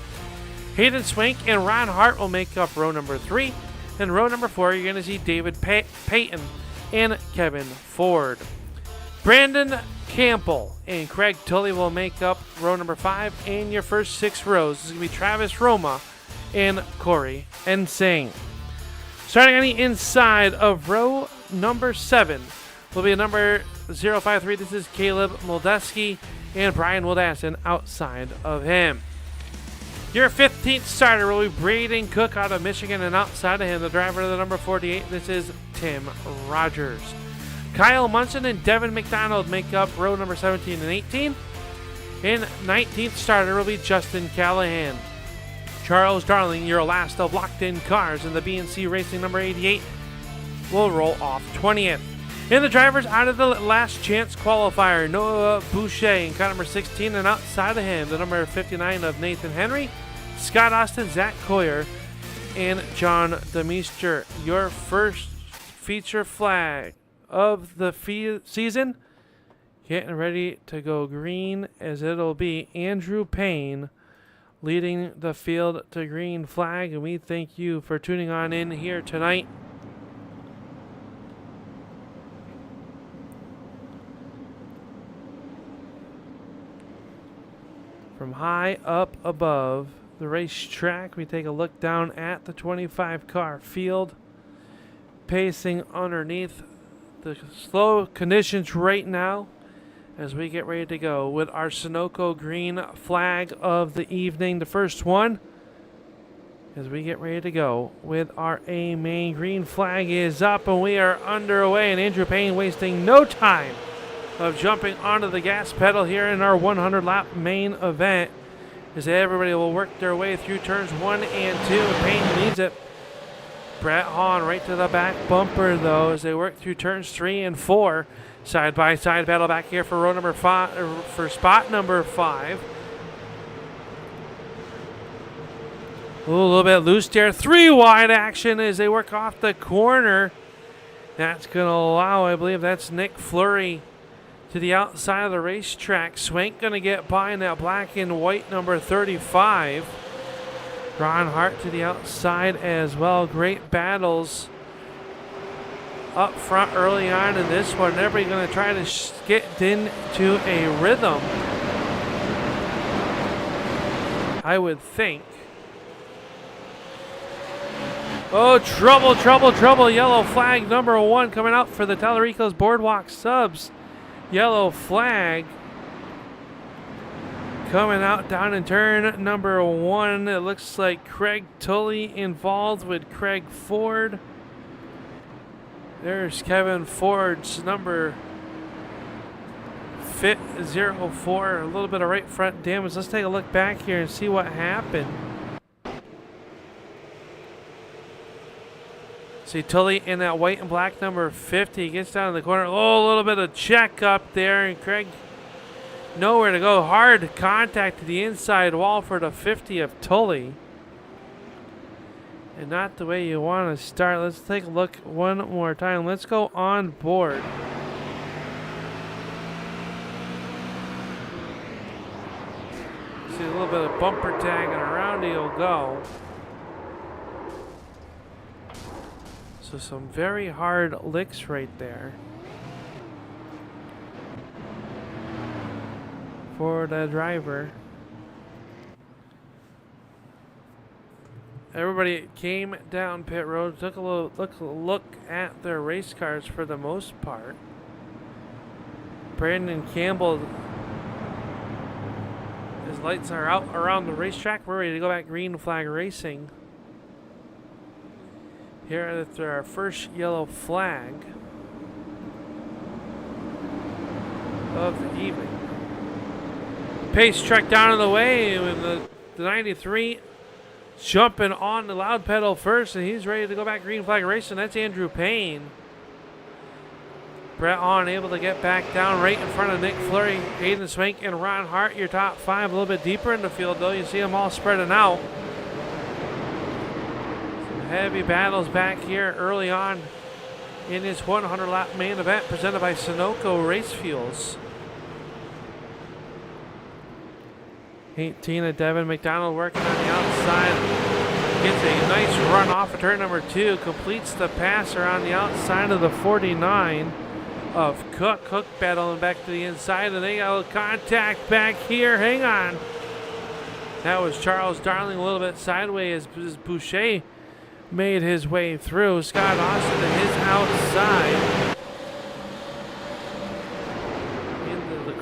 Hayden Swank and Ron Hart will make up row number 3. And row number 4, you're going to see David Payton and Kevin Ford. Brandon Campbell and Craig Tully will make up row number 5. And your first 6 rows is going to be Travis Roma and Corey Ensing. Starting on the inside of row number 7 will be number 053. This is Caleb Moldeski, and Brian Wildassen outside of him. Your 15th starter will be Braden Cook out of Michigan, and outside of him, the driver of the number 48, this is Tim Rogers. Kyle Munson and Devin McDonald make up row number 17 and 18. And 19th starter will be Justin Callahan. Charles Darling, your last of locked-in cars in the BNC Racing number 88, will roll off 20th. And the drivers out of the last chance qualifier, Noah Boucher in car number 16, and outside of him, the number 59 of Nathan Henry, Scott Austin, Zach Coyer, and John DeMeester. Your first feature flag of the season, getting ready to go green, as it'll be Andrew Payne leading the field to green flag, and we thank you for tuning on in here tonight. From high up above the racetrack, we take a look down at the 25-car field, pacing underneath the slow conditions right now as we get ready to go with our Sunoco green flag of the evening. The first one, as we get ready to go with our A main green flag is up, and we are underway, and Andrew Payne wasting no time of jumping onto the gas pedal here in our 100-lap main event, as everybody will work their way through turns 1 and 2. Payne leads it. Brett Hahn right to the back bumper, though, as they work through turns 3 and 4. Side-by-side battle back here for row number 5, for spot number 5. Ooh, a little bit loose there. 3 wide action as they work off the corner. That's going to allow, I believe that's Nick Fleury to the outside of the racetrack. Swank going to get by in that black and white number 35. Ron Hart to the outside as well. Great battles up front early on in this one. Everybody going to try to get into a rhythm, I would think. Oh, trouble, trouble, trouble. Yellow flag number 1 coming out for the Talarico's Boardwalk Subs. Yellow flag coming out down in turn number 1. It looks like Craig Tully involved with Craig Ford. There's Kevin Ford's number 04. A little bit of right front damage. Let's take a look back here and see what happened. See Tully in that white and black number 50. He gets down in the corner. Oh, a little bit of check up there, and Craig nowhere to go. Hard contact to the inside wall for the 50 of Tully. And not the way you want to start. Let's take a look one more time. Let's go on board. See a little bit of bumper tag, and around he'll go. So some very hard licks right there for the driver. Everybody came down pit road, took a look at their race cars for the most part. Brandon Campbell, his lights are out around the racetrack. We're ready to go back green flag racing. Here after our first yellow flag of the evening. Pace truck down in the way with the 93 jumping on the loud pedal first, and he's ready to go back green flag racing. That's Andrew Payne. Brett Hahn able to get back down right in front of Nick Fleury, Hayden Swank, and Ron Hart. Your top 5 a little bit deeper in the field, though. You see them all spreading out. Heavy battles back here early on in this 100-lap main event presented by Sunoco Race Fuels. 18 of Devin McDonald working on the outside. Gets a nice run off of turn number 2. Completes the passer on the outside of the 49 of Cook. Cook battling back to the inside, and they got a contact back here. Hang on. That was Charles Darling a little bit sideways as Boucher made his way through. Scott Austin to his outside.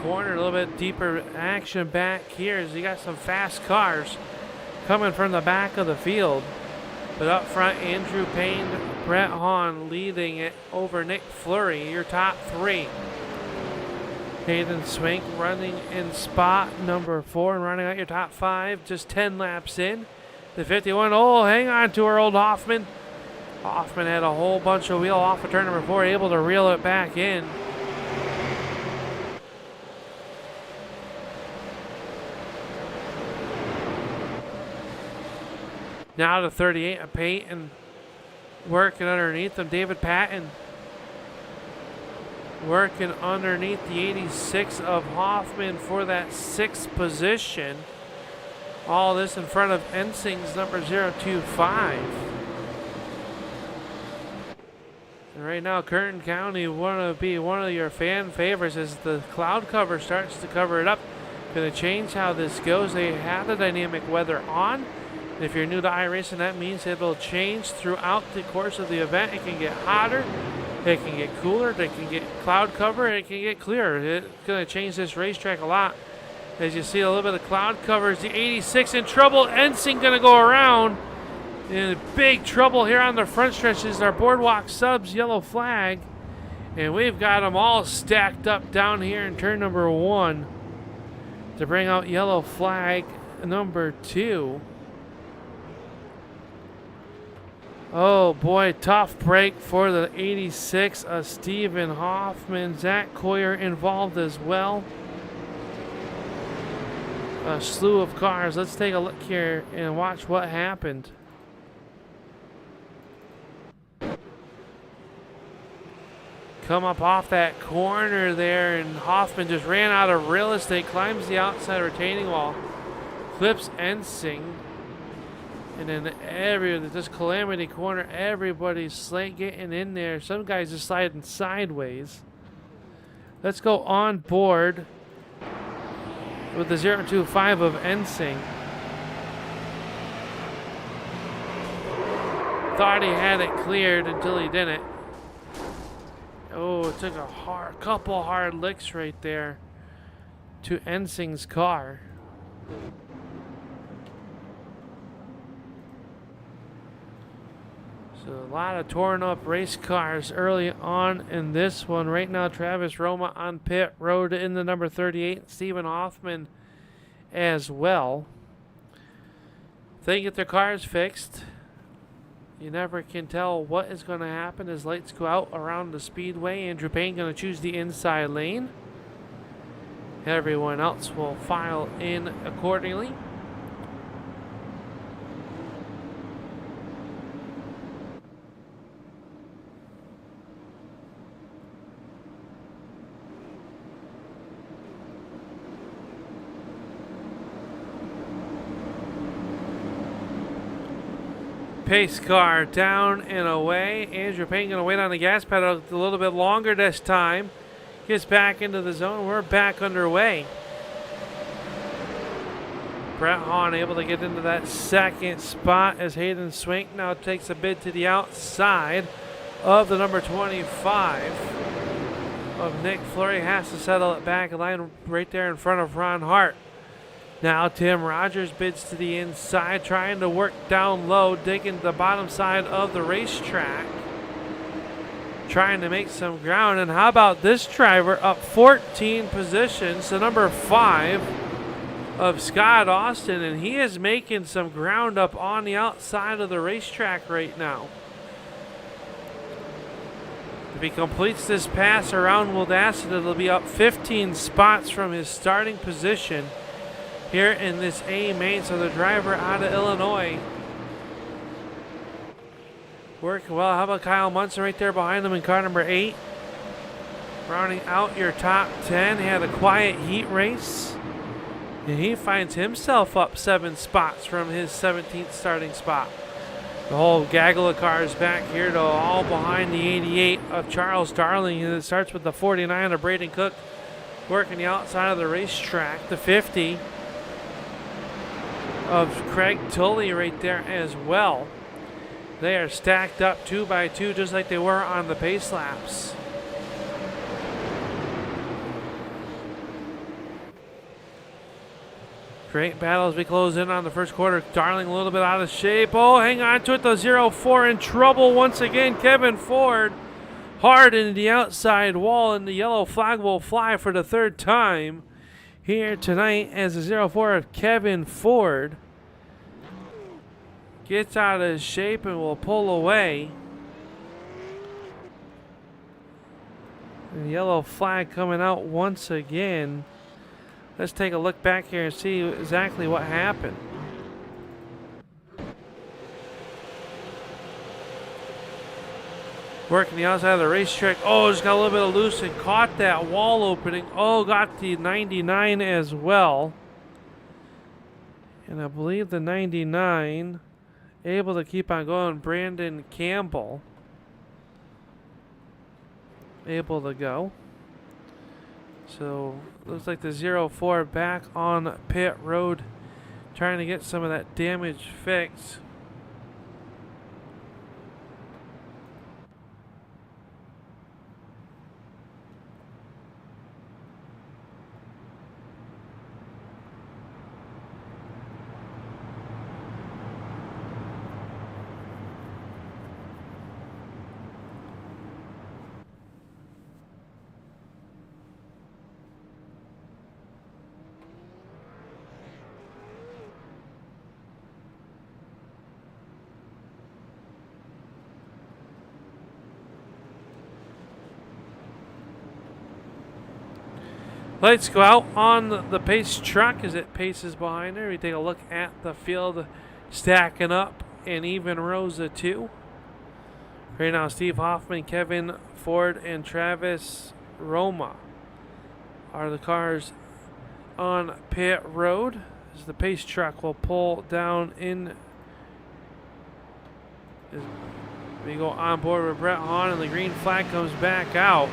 corner. A little bit deeper action back here as you got some fast cars coming from the back of the field. But up front, Andrew Payne, Brett Hahn leading it over Nick Fleury, your top three. Hayden Swink running in spot number 4 and running out your top 5, just 10 laps in. The 51, oh, hang on to her, old Hoffman. Hoffman had a whole bunch of wheel off of turn number 4, able to reel it back in. Now to 38, Payton working underneath them. David Patton working underneath the 86 of Hoffman for that 6th position. All this in front of Ensing's number 025. And right now, Kern County want to be one of your fan favorites as the cloud cover starts to cover it up. Going to change how this goes. They have the dynamic weather on. If you're new to iRacing, that means it'll change throughout the course of the event. It can get hotter, it can get cooler, it can get cloud cover, it can get clearer. It's going to change this racetrack a lot. As you see a little bit of cloud cover, is the 86 in trouble. Ensing going to go around in big trouble here on the front stretches. Our boardwalk subs, yellow flag. And we've got them all stacked up down here in turn number 1 to bring out yellow flag number 2. Oh boy, tough break for the 86 of Stephen Hoffman. Zach Coyer involved as well. A slew of cars. Let's take a look here and watch what happened. Come up off that corner there, and Hoffman just ran out of real estate, climbs the outside retaining wall, clips Ensing. And then this calamity corner, everybody's getting in there. Some guys are sliding sideways. Let's go on board with the 025 of Ensing. Thought he had it cleared until he didn't. Oh, it took a couple hard licks right there to Ensing's car. So a lot of torn up race cars early on in this one. Right now, Travis Roma on pit road in the number 38. Stephen Hoffman as well. They get their cars fixed. You never can tell what is going to happen as lights go out around the speedway. Andrew Payne going to choose the inside lane. Everyone else will file in accordingly. Pace car down and away. Andrew Payne going to wait on the gas pedal a little bit longer this time. Gets back into the zone. We're back underway. Brett Hahn able to get into that 2nd spot as Hayden Swink now takes a bid to the outside of the number 25 of Nick Fleury. Has to settle it back in line right there in front of Ron Hart. Now Tim Rogers bids to the inside, trying to work down low, digging the bottom side of the racetrack, trying to make some ground. And how about this driver up 14 positions, the number 5 of Scott Austin, and he is making some ground up on the outside of the racetrack right now. If he completes this pass around Wildasset, it'll be up 15 spots from his starting position here in this A main. So the driver out of Illinois working well. How about Kyle Munson right there behind him in car number 8? Rounding out your top 10. He had a quiet heat race, and he finds himself up 7 spots from his 17th starting spot. The whole gaggle of cars back here to all behind the 88 of Charles Darling, and it starts with the 49 of Braden Cook working the outside of the racetrack. The 50 of Craig Tully right there as well. They are stacked up 2 by 2 just like they were on the pace laps. Great battle as we close in on the first quarter. Darling a little bit out of shape. Oh, hang on to it. The 0-4 in trouble once again. Kevin Ford hard into the outside wall, and the yellow flag will fly for the third time here tonight as the 0-4 of Kevin Ford gets out of shape and will pull away. And the yellow flag coming out once again. Let's take a look back here and see exactly what happened. Working the outside of the racetrack. Oh, just got a little bit of loose and caught that wall opening. Oh, got the 99 as well. And I believe the 99 able to keep on going. Brandon Campbell able to go. So looks like the 0-4 back on pit road, trying to get some of that damage fixed. Lights go out on the pace truck as it paces behind her. We take a look at the field stacking up in even rows of two. Right now, Steve Hoffman, Kevin Ford, and Travis Roma are the cars on pit road as the pace truck will pull down in. We go on board with Brett Hahn, and the green flag comes back out.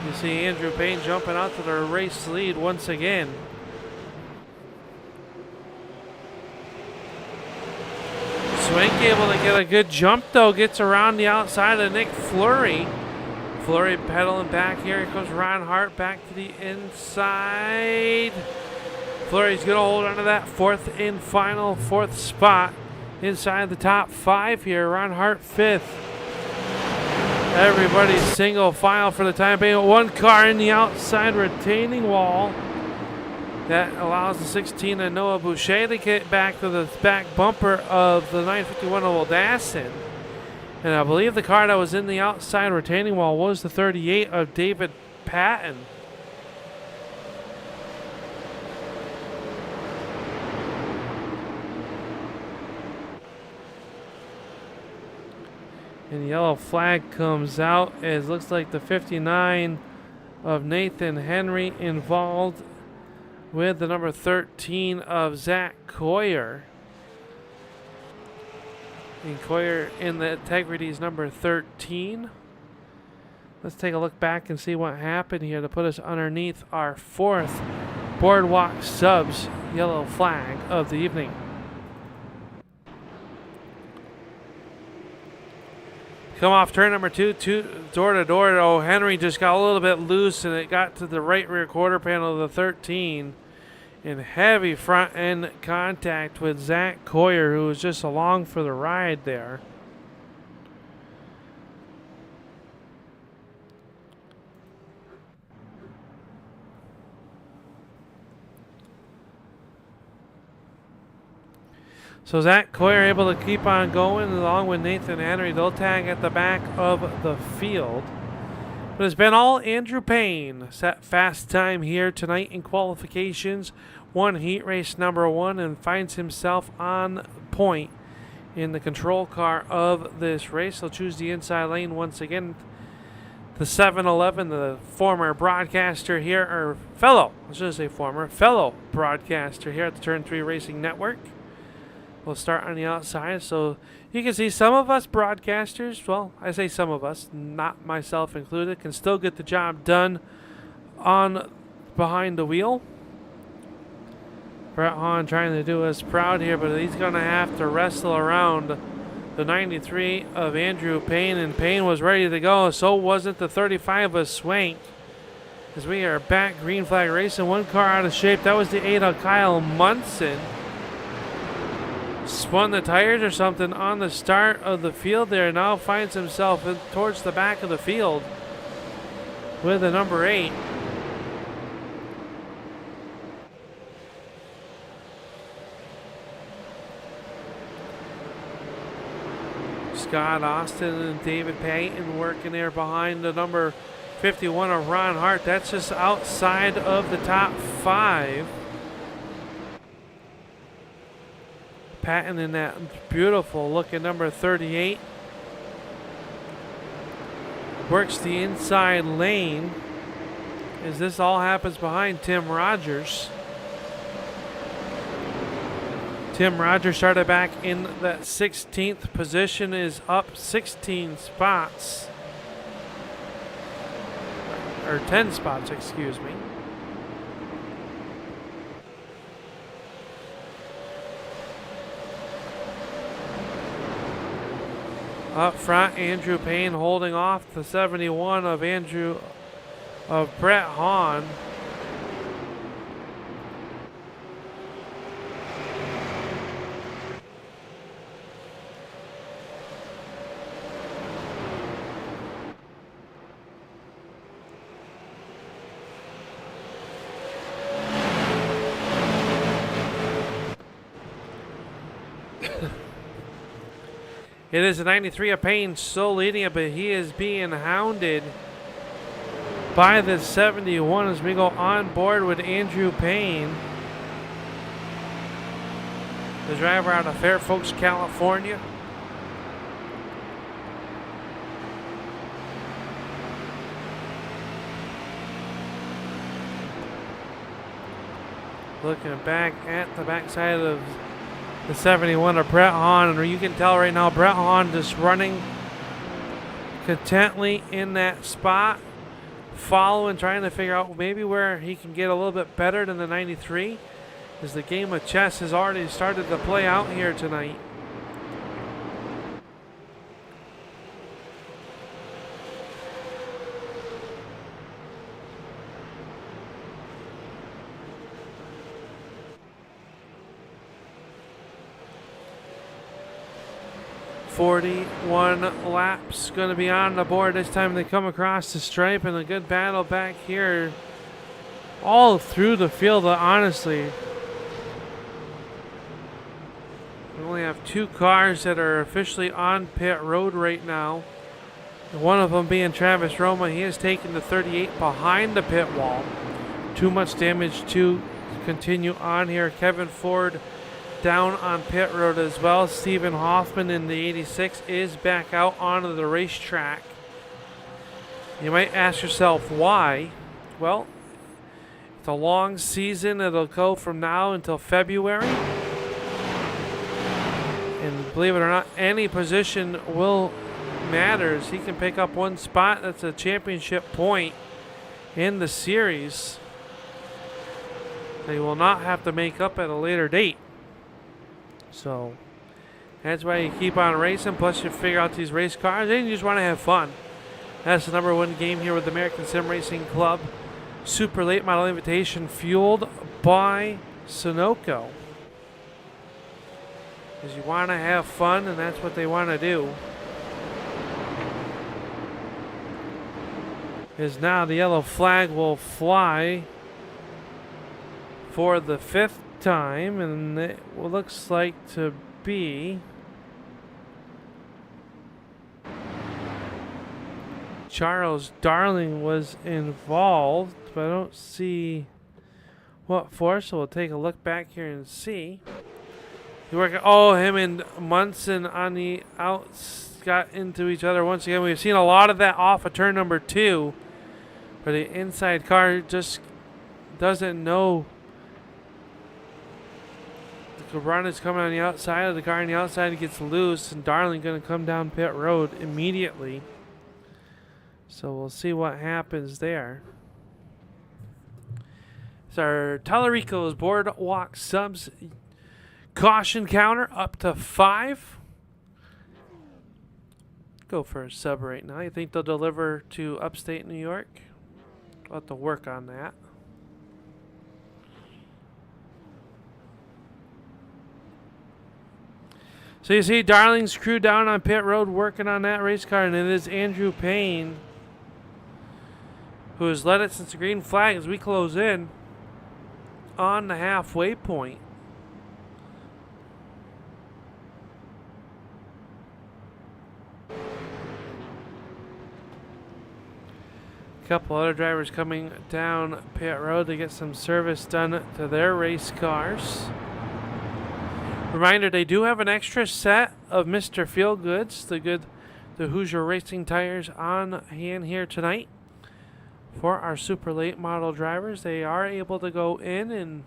You see Andrew Payne jumping out to the race lead once again. Swank able to get a good jump though, gets around the outside of Nick Fleury. Fleury pedaling back here. Here comes Ron Hart back to the inside. Fleury's going to hold on to that fourth spot inside the top five here. Ron Hart fifth. Everybody's single file for the time being. One car in the outside retaining wall. That allows the 16 and Noah Boucher to get back to the back bumper of the 951 of Oldassin. And I believe the car that was in the outside retaining wall was the 38 of David Patton. And the yellow flag comes out as looks like the 59 of Nathan Henry involved with the number 13 of Zach Coyer. And Coyer in the integrity is number 13. Let's take a look back and see what happened here to put us underneath our fourth Boardwalk Subs yellow flag of the evening. Come off turn number two, door to door. Oh, Henry just got a little bit loose and it got to the right rear quarter panel of the 13. In heavy front end contact with Zach Coyer, who was just along for the ride there. So Zach Coyer able to keep on going along with Nathan Henry. They'll tag at the back of the field. But it's been all Andrew Payne. Set fast time here tonight in qualifications. Won heat race number 1 and finds himself on point in the control car of this race. He'll choose the inside lane once again. The 7-11, the former broadcaster here, or fellow broadcaster here at the Turn 3 Racing Network. We'll start on the outside, so you can see some of us broadcasters, well, I say some of us, not myself included, can still get the job done on behind the wheel. Brett Hahn trying to do us proud here, but he's going to have to wrestle around the 93 of Andrew Payne, and Payne was ready to go. So wasn't the 35 of Swank. As we are back, green flag racing. One car out of shape. That was the 8 of Kyle Munson. Spun the tires or something on the start of the field there. Now finds himself towards the back of the field with the number 8. Scott Austin and David Payton working there behind the number 51 of Ron Hart. That's just outside of the top 5. Patton in that beautiful looking number 38. Works the inside lane as this all happens behind Tim Rogers. Tim Rogers started back in that 16th position, is up 16 spots. Or 10 spots, excuse me. Up front, Andrew Payne holding off the 71 of Brett Hahn. It is a 93 of Payne still leading it, but he is being hounded by the 71 as we go on board with Andrew Payne, the driver out of Fairfax, California. Looking back at the backside of the 71 of Brett Hahn, and you can tell right now Brett Hahn just running contently in that spot, following, trying to figure out maybe where he can get a little bit better than the 93, as the game of chess has already started to play out here tonight. "41 laps going to be on the board this time. They come across the stripe, and a good battle back here all through the field, honestly. We only have 2 cars that are officially on pit road right now. One of them being Travis Roma. He has taken the 38 behind the pit wall. Too much damage to continue on here. Kevin Ford down on pit road as well. Stephen Hoffman in the 86 is back out onto the racetrack. You might ask yourself why. Well, it's a long season. It'll go from now until February. And believe it or not, any position will matters. He can pick up 1 spot. That's a championship point in the series. They will not have to make up at a later date. So that's why you keep on racing. Plus, you figure out these race cars and you just want to have fun. That's the number 1 game here with the American Sim Racing Club Super Late Model Invitation, fueled by Sunoco. Because you want to have fun, and that's what they want to do. Is now the yellow flag will fly for the 5th time, and it looks like to be Charles Darling was involved, but I don't see what for, so we'll take a look back here and see. Him and Munson on the outs got into each other once again. We've seen a lot of that off of turn number 2, where the inside car just doesn't know the run is coming on the outside of the car, and the outside gets loose, and Darling going to come down pit road immediately. So we'll see what happens there. It's our Tallarico's Boardwalk Subs caution counter up to 5. Go for a sub right now. You think they'll deliver to upstate New York? We'll have to work on that. So you see Darling's crew down on pit road working on that race car, and it is Andrew Payne who has led it since the green flag as we close in on the halfway point. A couple other drivers coming down pit road to get some service done to their race cars. Reminder, they do have an extra set of Mr. Feelgoods, the Hoosier Racing tires on hand here tonight for our super late model drivers. They are able to go in and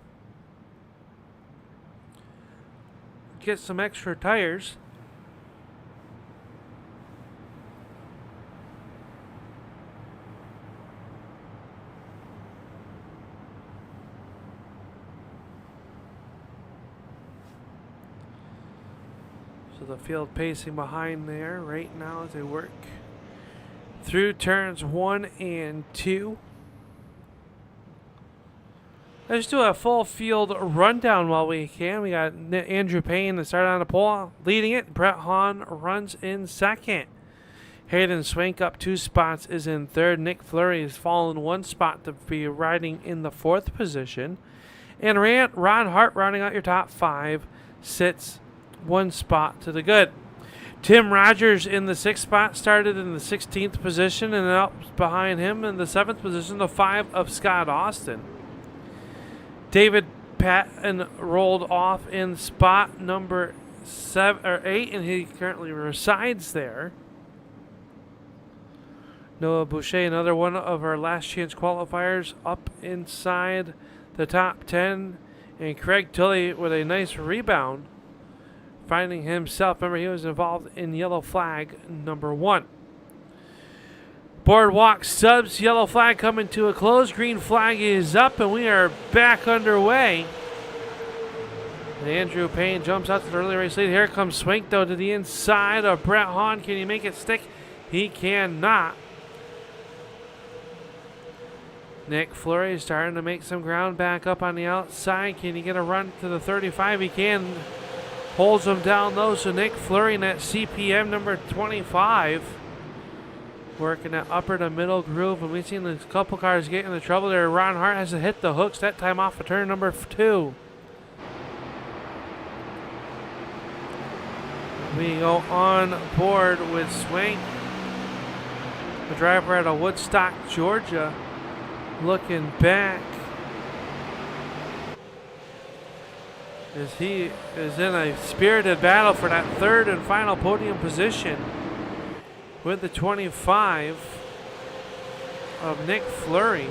get some extra tires. So the field pacing behind there right now as they work through turns 1 and 2. Let's do a full field rundown while we can. We got Andrew Payne to start on the pole, leading it. Brett Hahn runs in second. Hayden Swank up 2 spots is in third. Nick Fleury has fallen 1 spot to be riding in the 4th position. And Ron Hart rounding out your top 5 sits 1 spot to the good. Tim Rogers in the 6th spot started in the 16th position, and up behind him in the 7th position, the 5 of Scott Austin. David Patton rolled off in spot number 8, and he currently resides there. Noah Boucher, another one of our last chance qualifiers, up inside the top 10, and Craig Tully with a nice rebound, finding himself. Remember, he was involved in yellow flag number 1. Boardwalk subs, yellow flag coming to a close. Green flag is up, and we are back underway. And Andrew Payne jumps out to the early race lead. Here comes Swank, though, to the inside of Brett Hahn. Can he make it stick? He cannot. Nick Fleury is starting to make some ground back up on the outside. Can he get a run to the 35? He can. Holds him down though, so Nick Fleury in that CPM number 25. Working that upper to middle groove, and we've seen a couple cars get into trouble there. Ron Hart has to hit the hooks, that time off of turn number 2. We go on board with Swank, the driver out of Woodstock, Georgia, looking back as he is in a spirited battle for that 3rd and final podium position with the 25 of Nick Fleury.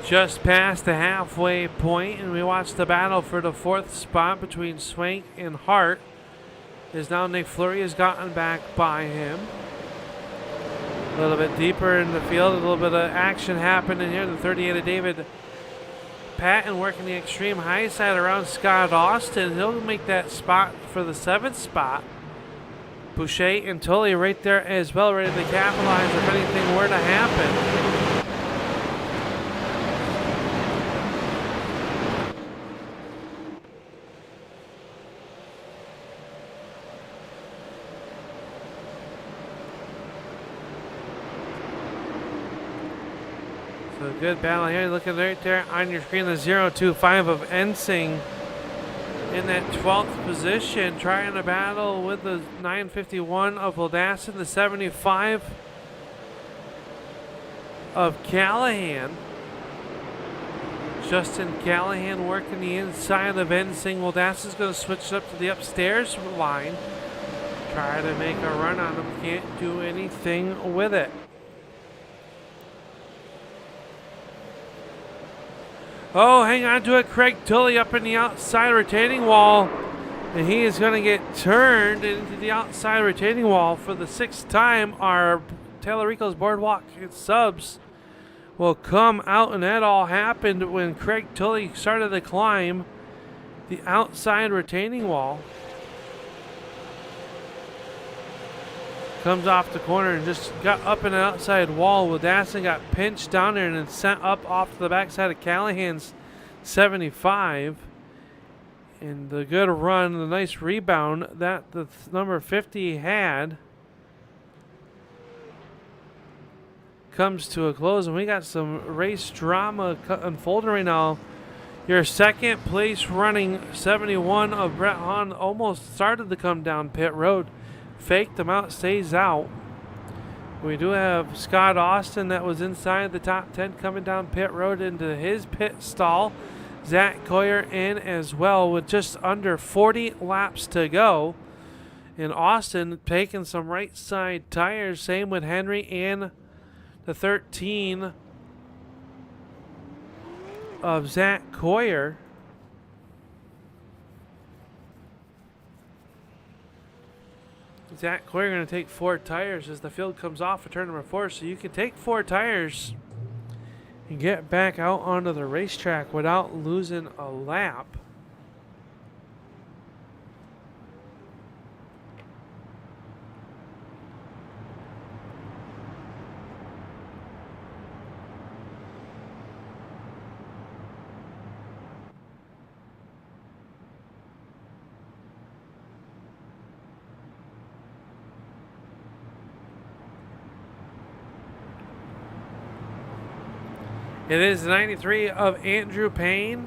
Just past the halfway point, and we watch the battle for the 4th spot between Swank and Hart, as now Nick Fleury has gotten back by him. A little bit deeper in the field, a little bit of action happening here. The 38 of David Patton working the extreme high side around Scott Austin. He'll make that spot for the 7th spot. Boucher and Tully right there as well, ready to capitalize if anything were to happen. So good battle here. Looking right there on your screen, the 025 of Ensing in that 12th position, trying to battle with the 951 of Ildassin, the 75 of Callahan. Justin Callahan working the inside of Ensing. Ildassin's going to switch up to the upstairs line. Try to make a run on him. Can't do anything with it. Oh, hang on to it. Craig Tully up in the outside retaining wall. And he is going to get turned into the outside retaining wall for the 6th time. Our Talarico's Boardwalk subs will come out, and that all happened when Craig Tully started to climb the outside retaining wall. Comes off the corner and just got up in the outside wall. Wildassen got pinched down there and then sent up off to the backside of Callahan's 75. And the good run, the nice rebound that the number 50 had comes to a close. And we got some race drama unfolding right now. Your second place running 71 of Brett Hahn almost started to come down pit road. Faked him out, stays out. We do have Scott Austin that was inside the top 10 coming down pit road into his pit stall. Zach Coyer in as well with just under 40 laps to go. And Austin taking some right side tires. Same with Henry and the 13 of Zach Coyer. Zach Coyer going to take 4 tires as the field comes off of turn number 4. So you can take 4 tires and get back out onto the racetrack without losing a lap. It is 93 of Andrew Payne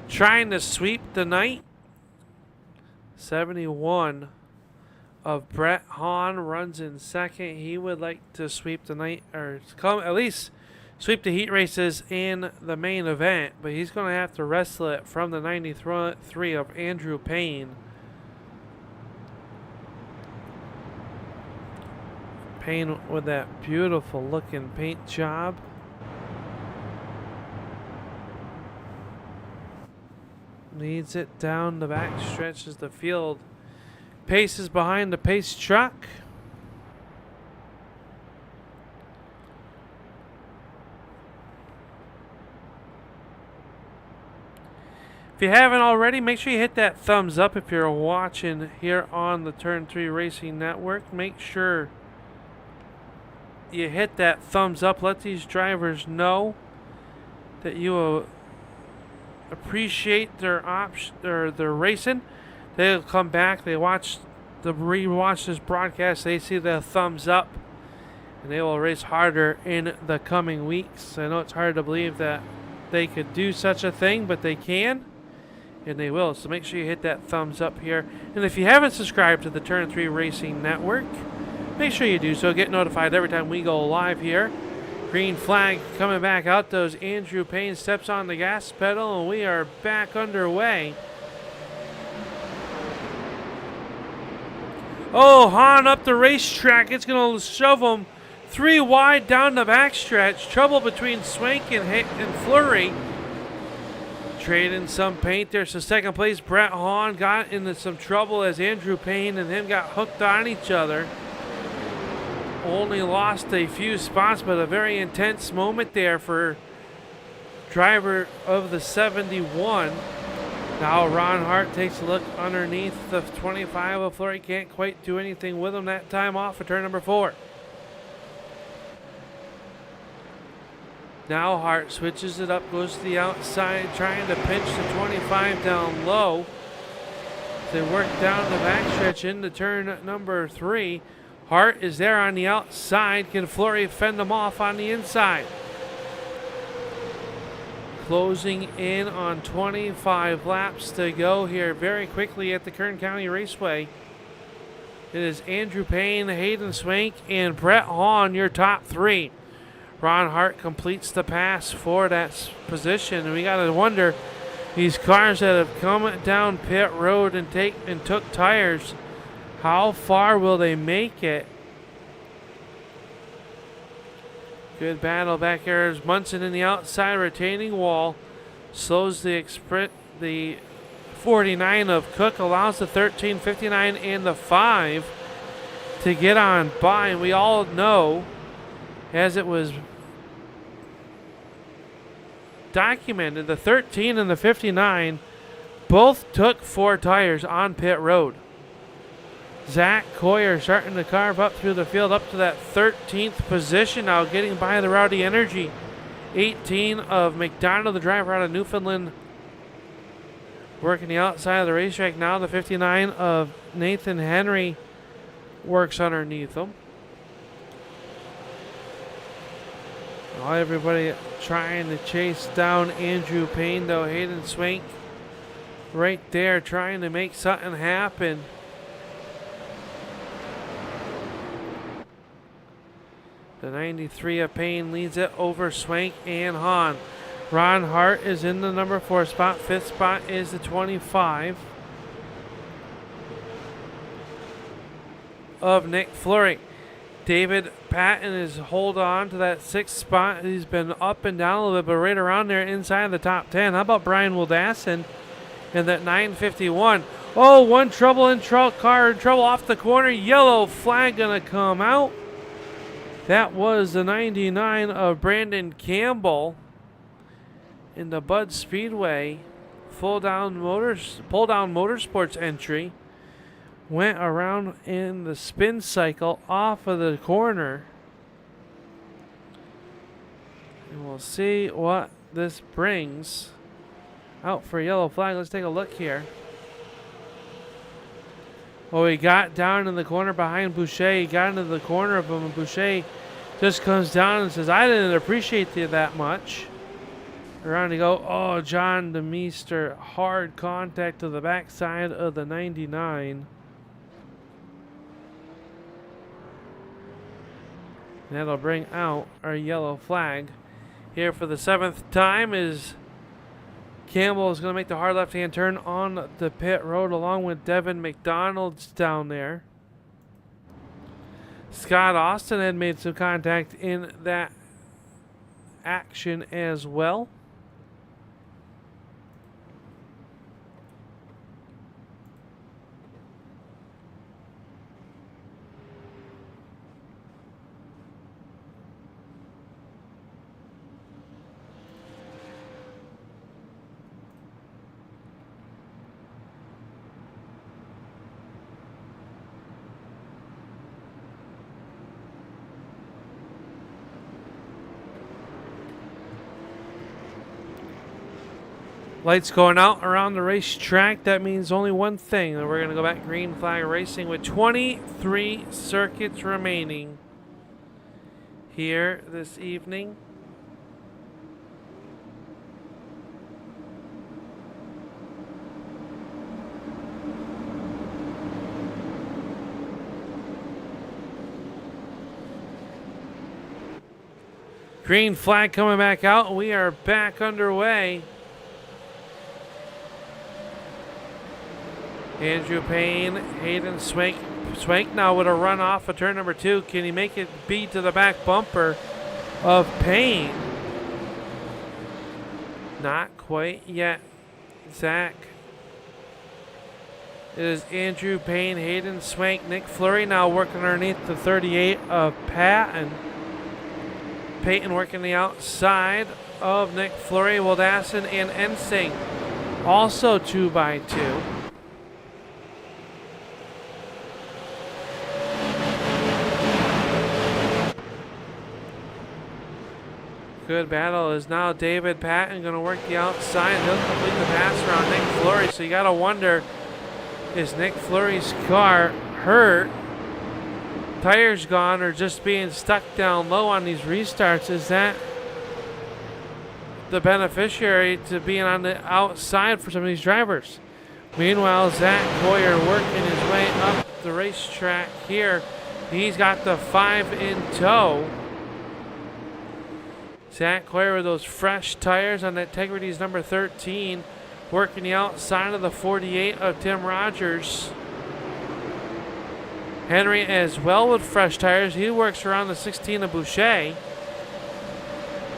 trying to sweep the night. 71 of Brett Hahn runs in second. He would like to sweep the night, or come at least sweep the heat races in the main event, but he's going to have to wrestle it from the 93 of Andrew Payne. Payne with that beautiful looking paint job. Leads it down the back stretch as the field paces behind the pace truck. If you haven't already, make sure you hit that thumbs up if you're watching here on the Turn 3 Racing Network. Make sure you hit that thumbs up. Let these drivers know that you appreciate their racing. They'll come back, they rewatch this broadcast, they see the thumbs up, and they will race harder in the coming weeks. I know it's hard to believe that they could do such a thing, but they can, and they will. So make sure you hit that thumbs up here. And if you haven't subscribed to the Turn 3 Racing Network, make sure you do so. Get notified every time we go live here. Green flag coming back out. Those Andrew Payne steps on the gas pedal, and we are back underway. Oh, Hahn up the racetrack. It's going to shove him 3 wide down the backstretch. Trouble between Swank and Fleury. Trading some paint there. So second place, Brett Hahn got into some trouble as Andrew Payne and him got hooked on each other. Only lost a few spots, but a very intense moment there for driver of the 71. Now Ron Hart takes a look underneath the 25 of Fleury. Can't quite do anything with him that time off of turn number 4. Now Hart switches it up, goes to the outside, trying to pinch the 25 down low. They work down the backstretch into turn number 3. Hart is there on the outside. Can Fleury fend them off on the inside? Closing in on 25 laps to go here very quickly at the Kern County Raceway. It is Andrew Payne, Hayden Swank, and Brett Hahn, your top 3. Ron Hart completes the pass for that position. And we got to wonder, these cars that have come down pit road and took tires, how far will they make it? Good battle back there as Munson in the outside retaining wall. Slows the 49 of Cook, allows the 13, 59, and the 5 to get on by. And we all know, as it was documented, the 13 and the 59 both took 4 tires on pit road. Zach Coyer starting to carve up through the field up to that 13th position now, getting by the Rowdy Energy. 18 of McDonald, the driver out of Newfoundland, working the outside of the racetrack. Now the 59 of Nathan Henry works underneath him. Now everybody trying to chase down Andrew Payne, though. Hayden Swank right there trying to make something happen. The 93 of Payne leads it over Swank and Hahn. Ron Hart is in the number 4 spot. 5th spot is the 25 of Nick Fleury. David Patton is hold on to that 6th spot. He's been up and down a little bit, but right around there inside the top 10. How about Brian Wildassin in that 951? Oh, one car in trouble off the corner. Yellow flag gonna come out. That was the 99 of Brandon Campbell in the Bud Speedway pull down motorsports entry. Went around in the spin cycle off of the corner. And we'll see what this brings. Out for a yellow flag. Let's take a look here. Well, he got down in the corner behind Boucher. He got into the corner of him, and Boucher just comes down and says, I didn't appreciate you that much. Around to go. Oh, John DeMeester. Hard contact to the backside of the 99. That'll bring out our yellow flag. Here for the 7th time is Campbell is going to make the hard left-hand turn on the pit road along with Devin McDonald's down there. Scott Austin had made some contact in that action as well. Lights going out around the racetrack. That means only one thing. We're going to go back green flag racing with 23 circuits remaining here this evening. Green flag coming back out. We are back underway. Andrew Payne, Hayden Swank. Swank now with a run off of turn number 2. Can he make it beat to the back bumper of Payne? Not quite yet. Zach. It is Andrew Payne, Hayden Swank, Nick Fleury now working underneath the 38 of Patton. Payton working the outside of Nick Fleury, Wildassin, and Ensing. Also 2x2. Good battle is now David Patton going to work the outside. He'll complete the pass around Nick Fleury. So you got to wonder, is Nick Fleury's car hurt? Tires gone or just being stuck down low on these restarts? Is that the beneficiary to being on the outside for some of these drivers? Meanwhile, Zach Boyer working his way up the racetrack here. He's got the 5 in tow. Zach Coyer with those fresh tires on that Tegrity's number 13, working the outside of the 48 of Tim Rogers. Henry as well with fresh tires. He works around the 16 of Boucher.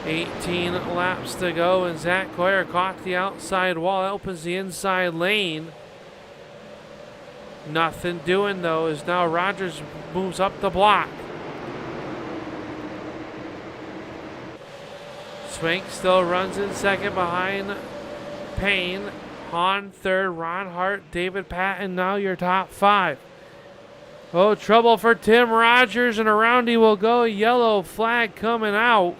18 laps to go, and Zach Coyer caught the outside wall. That opens the inside lane. Nothing doing though, as now Rogers moves up the block. Swank still runs in second behind Payne. Hahn third, Ron Hart, David Patton, now your top 5. Oh, trouble for Tim Rogers, and around he will go. Yellow flag coming out.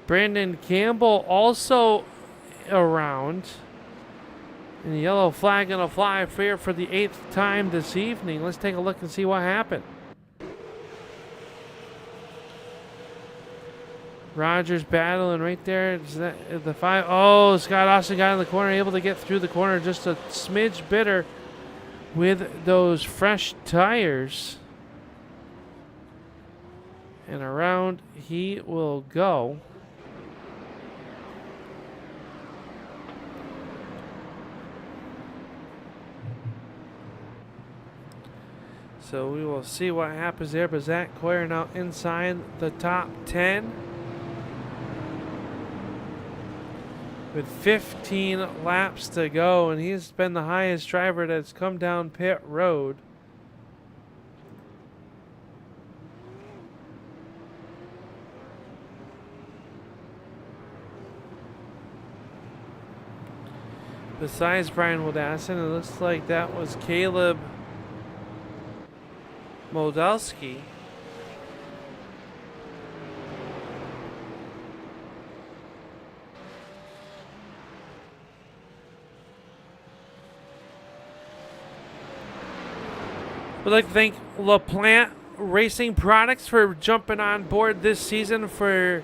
Brandon Campbell also around. And the yellow flag going to fly fair for the 8th time this evening. Let's take a look and see what happened. Rogers battling right there. Is that the 5? Oh, Scott Austin got in the corner, able to get through the corner just a smidge bitter with those fresh tires. And around he will go. So we will see what happens there. But Zach Coyer now inside the top 10. With 15 laps to go, and he's been the highest driver that's come down pit road. Besides Brian Wildassin, it looks like that was Caleb Moldowski. We'd like to thank LaPlante Racing Products for jumping on board this season for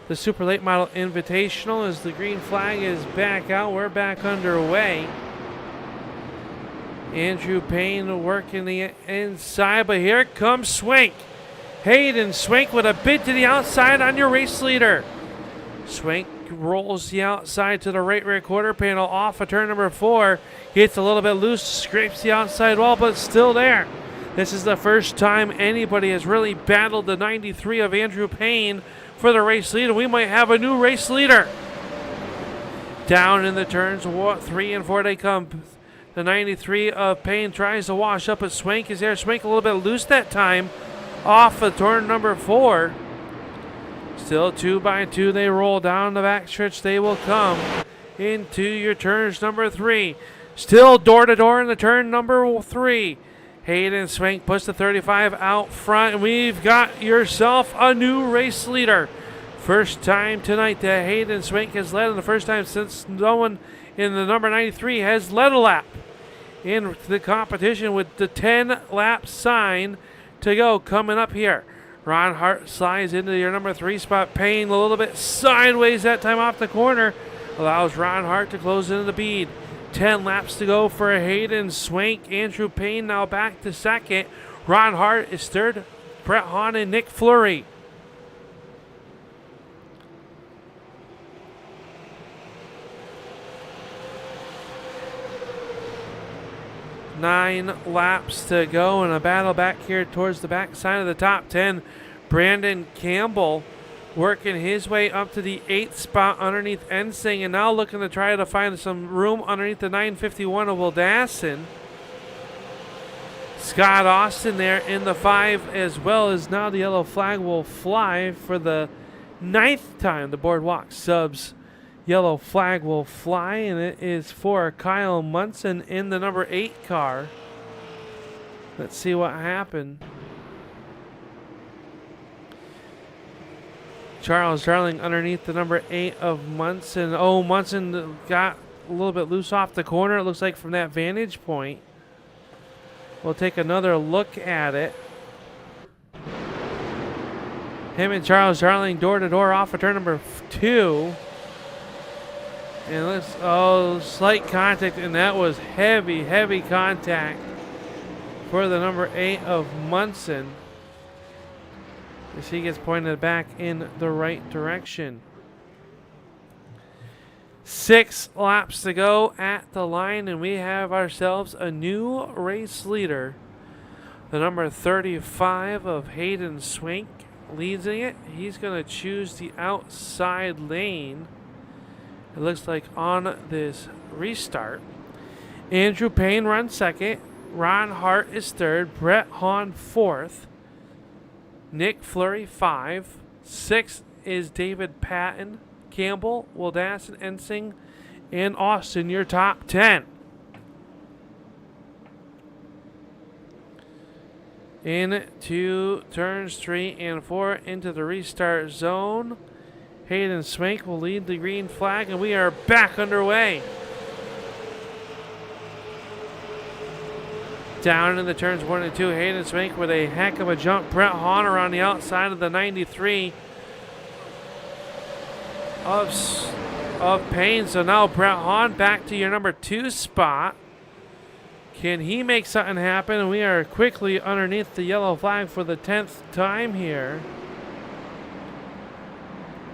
the Super Late Model Invitational. As the green flag is back out, we're back underway. Andrew Payne working the inside, but here comes Swank. Hayden Swank with a bid to the outside on your race leader. Swank rolls the outside to the right rear quarter panel off of turn number 4. Gets a little bit loose, scrapes the outside wall, but still there. This is the first time anybody has really battled the 93 of Andrew Payne for the race lead, and we might have a new race leader. Down in the turns 3 and 4 they come. The 93 of Payne tries to wash up, but Swank is there. Swank a little bit loose that time off of turn number 4. Still 2 by 2, they roll down the backstretch. They will come into your turns number 3. Still door to door in the turn number 3. Hayden Swank puts the 35 out front, and we've got yourself a new race leader. First time tonight that Hayden Swank has led, and the first time since no one in the number 93 has led a lap in the competition, with the 10-lap sign to go coming up here. Ron Hart slides into your number 3 spot. Payne a little bit sideways that time off the corner. Allows Ron Hart to close into the bead. 10 laps to go for Hayden Swank. Andrew Payne now back to second. Ron Hart is third. Brett Hahn and Nick Fleury. Nine laps to go, and a battle back here towards the back side of the top 10. Brandon Campbell working his way up to the 8th spot underneath Ensing, and now looking to try to find some room underneath the 951 of Wildassin. Scott Austin there in the 5 as well, as now the yellow flag will fly for the 9th time. The Boardwalk Subs yellow flag will fly, and it is for Kyle Munson in the number 8 car. Let's see what happened. Charles Darling underneath the number 8 of Munson. Oh, Munson got a little bit loose off the corner, it looks like, from that vantage point. We'll take another look at it. Him and Charles Darling door to door off of turn number 2. And let's, slight contact, and that was heavy contact for the number 8 of Munson, as he gets pointed back in the right direction. 6 laps to go at the line, and we have ourselves a new race leader. The number 35 of Hayden Swank leads it. He's going to choose the outside lane, it looks like, on this restart. Andrew Payne runs second. Ron Hart is third. Brett Hahn fourth. Nick Fleury 5. 6 is David Patton. Campbell, Wildassin, Ensing, and Austin, your top 10. Into turns 3 and 4 into the restart zone. Hayden Swank will lead the green flag, and we are back underway. Down in the turns 1 and 2, Hayden Swank with a heck of a jump. Brett Hahn around the outside of the 93 of Payne. So now Brett Hahn back to your number 2 spot. Can he make something happen? And we are quickly underneath the yellow flag for the 10th time here.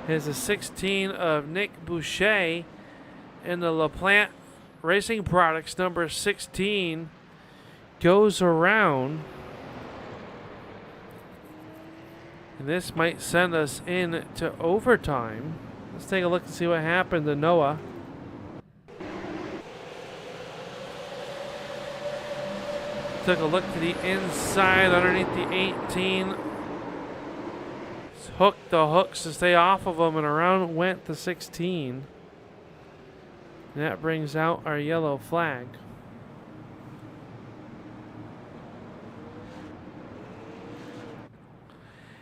Here's a 16 of Nick Boucher, and the LaPlante Racing Products number 16 goes around. And this might send us into overtime. Let's take a look and see what happened to Noah. Took a look to the inside underneath the 18. Hooked the hooks to stay off of them, and around went the 16. And that brings out our yellow flag.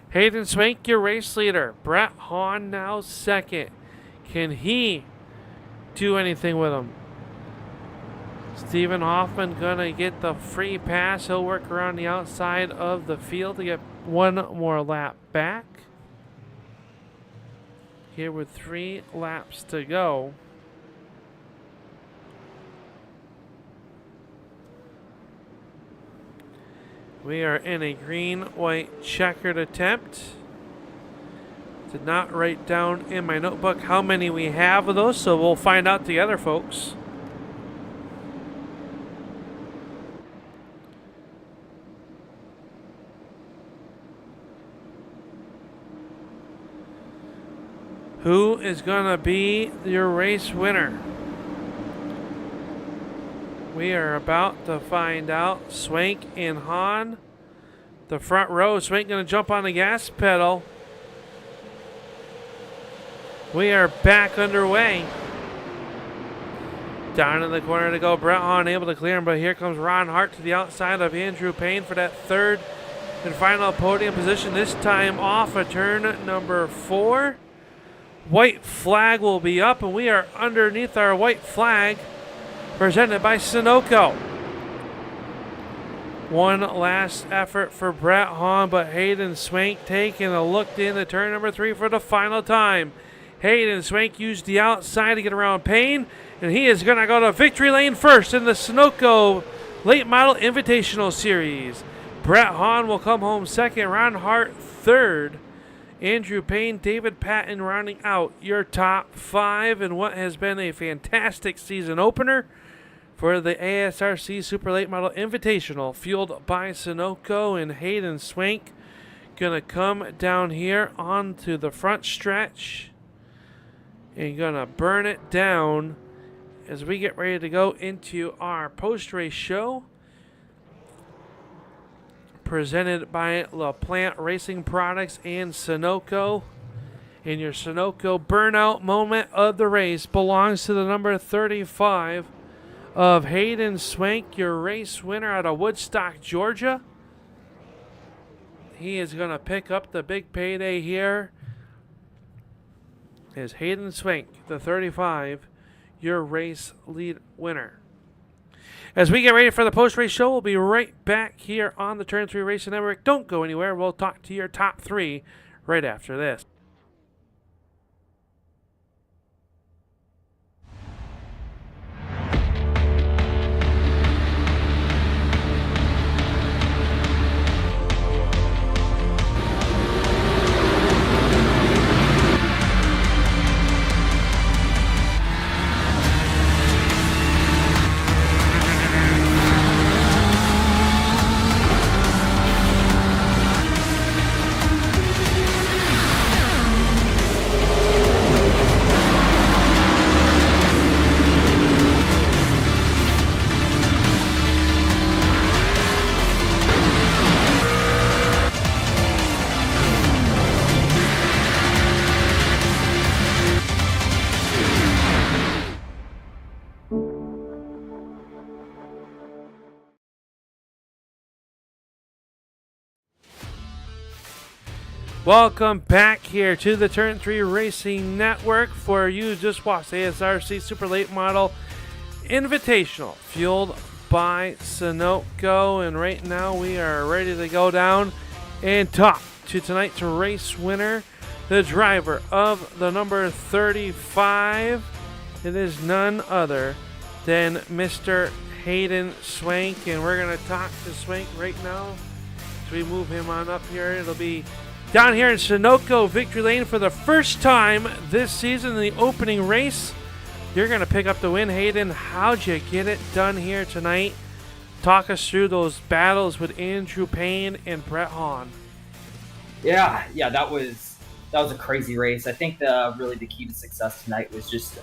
Hayden Swank, your race leader. Brett Hahn now second. Can he do anything with him? Stephen Hoffman gonna get the free pass. He'll work around the outside of the field to get one more lap back. Here with 3 laps to go. We are in a green-white checkered attempt. Did not write down in my notebook how many we have of those, so we'll find out together, folks. Who is going to be your race winner? We are about to find out. Swank and Hahn. The front row. Swank going to jump on the gas pedal. We are back underway. Down in the corner to go. Brett Hahn able to clear him, but here comes Ron Hart to the outside of Andrew Payne for that third and final podium position. This time off of turn number 4. White flag will be up, and we are underneath our white flag, presented by Sunoco. One last effort for Brett Hahn, but Hayden Swank taking a look into turn number 3 for the final time. Hayden Swank used the outside to get around Payne, and he is going to go to victory lane first in the Sunoco Late Model Invitational Series. Brett Hahn will come home second, Ron Hart third. Andrew Payne, David Patton rounding out your top 5 in what has been a fantastic season opener for the ASRC Super Late Model Invitational, fueled by Sunoco. And Hayden Swank gonna come down here onto the front stretch and gonna burn it down as we get ready to go into our post-race show, presented by LaPlante Racing Products and Sunoco. And your Sunoco burnout moment of the race belongs to the number 35 of Hayden Swank, your race winner out of Woodstock, Georgia. He is going to pick up the big payday here. Is Hayden Swank, the 35, your race lead winner. As we get ready for the post-race show, we'll be right back here on the Turn 3 Racing Network. Don't go anywhere. We'll talk to your top 3 right after this. Welcome back here to the Turn 3 Racing Network for you just watched ASRC Super Late Model Invitational, fueled by Sunoco. And right now we are ready to go down and talk to tonight's race winner, the driver of the number 35. It is none other than Mr. Hayden Swank, and we're going to talk to Swank right now. As we move him on up here, it'll be down here in Sunoco Victory Lane for the first time this season in the opening race. You're going to pick up the win, Hayden. How'd you get it done here tonight? Talk us through those battles with Andrew Payne and Brett Hahn. Yeah, that was a crazy race. I think really the key to success tonight was just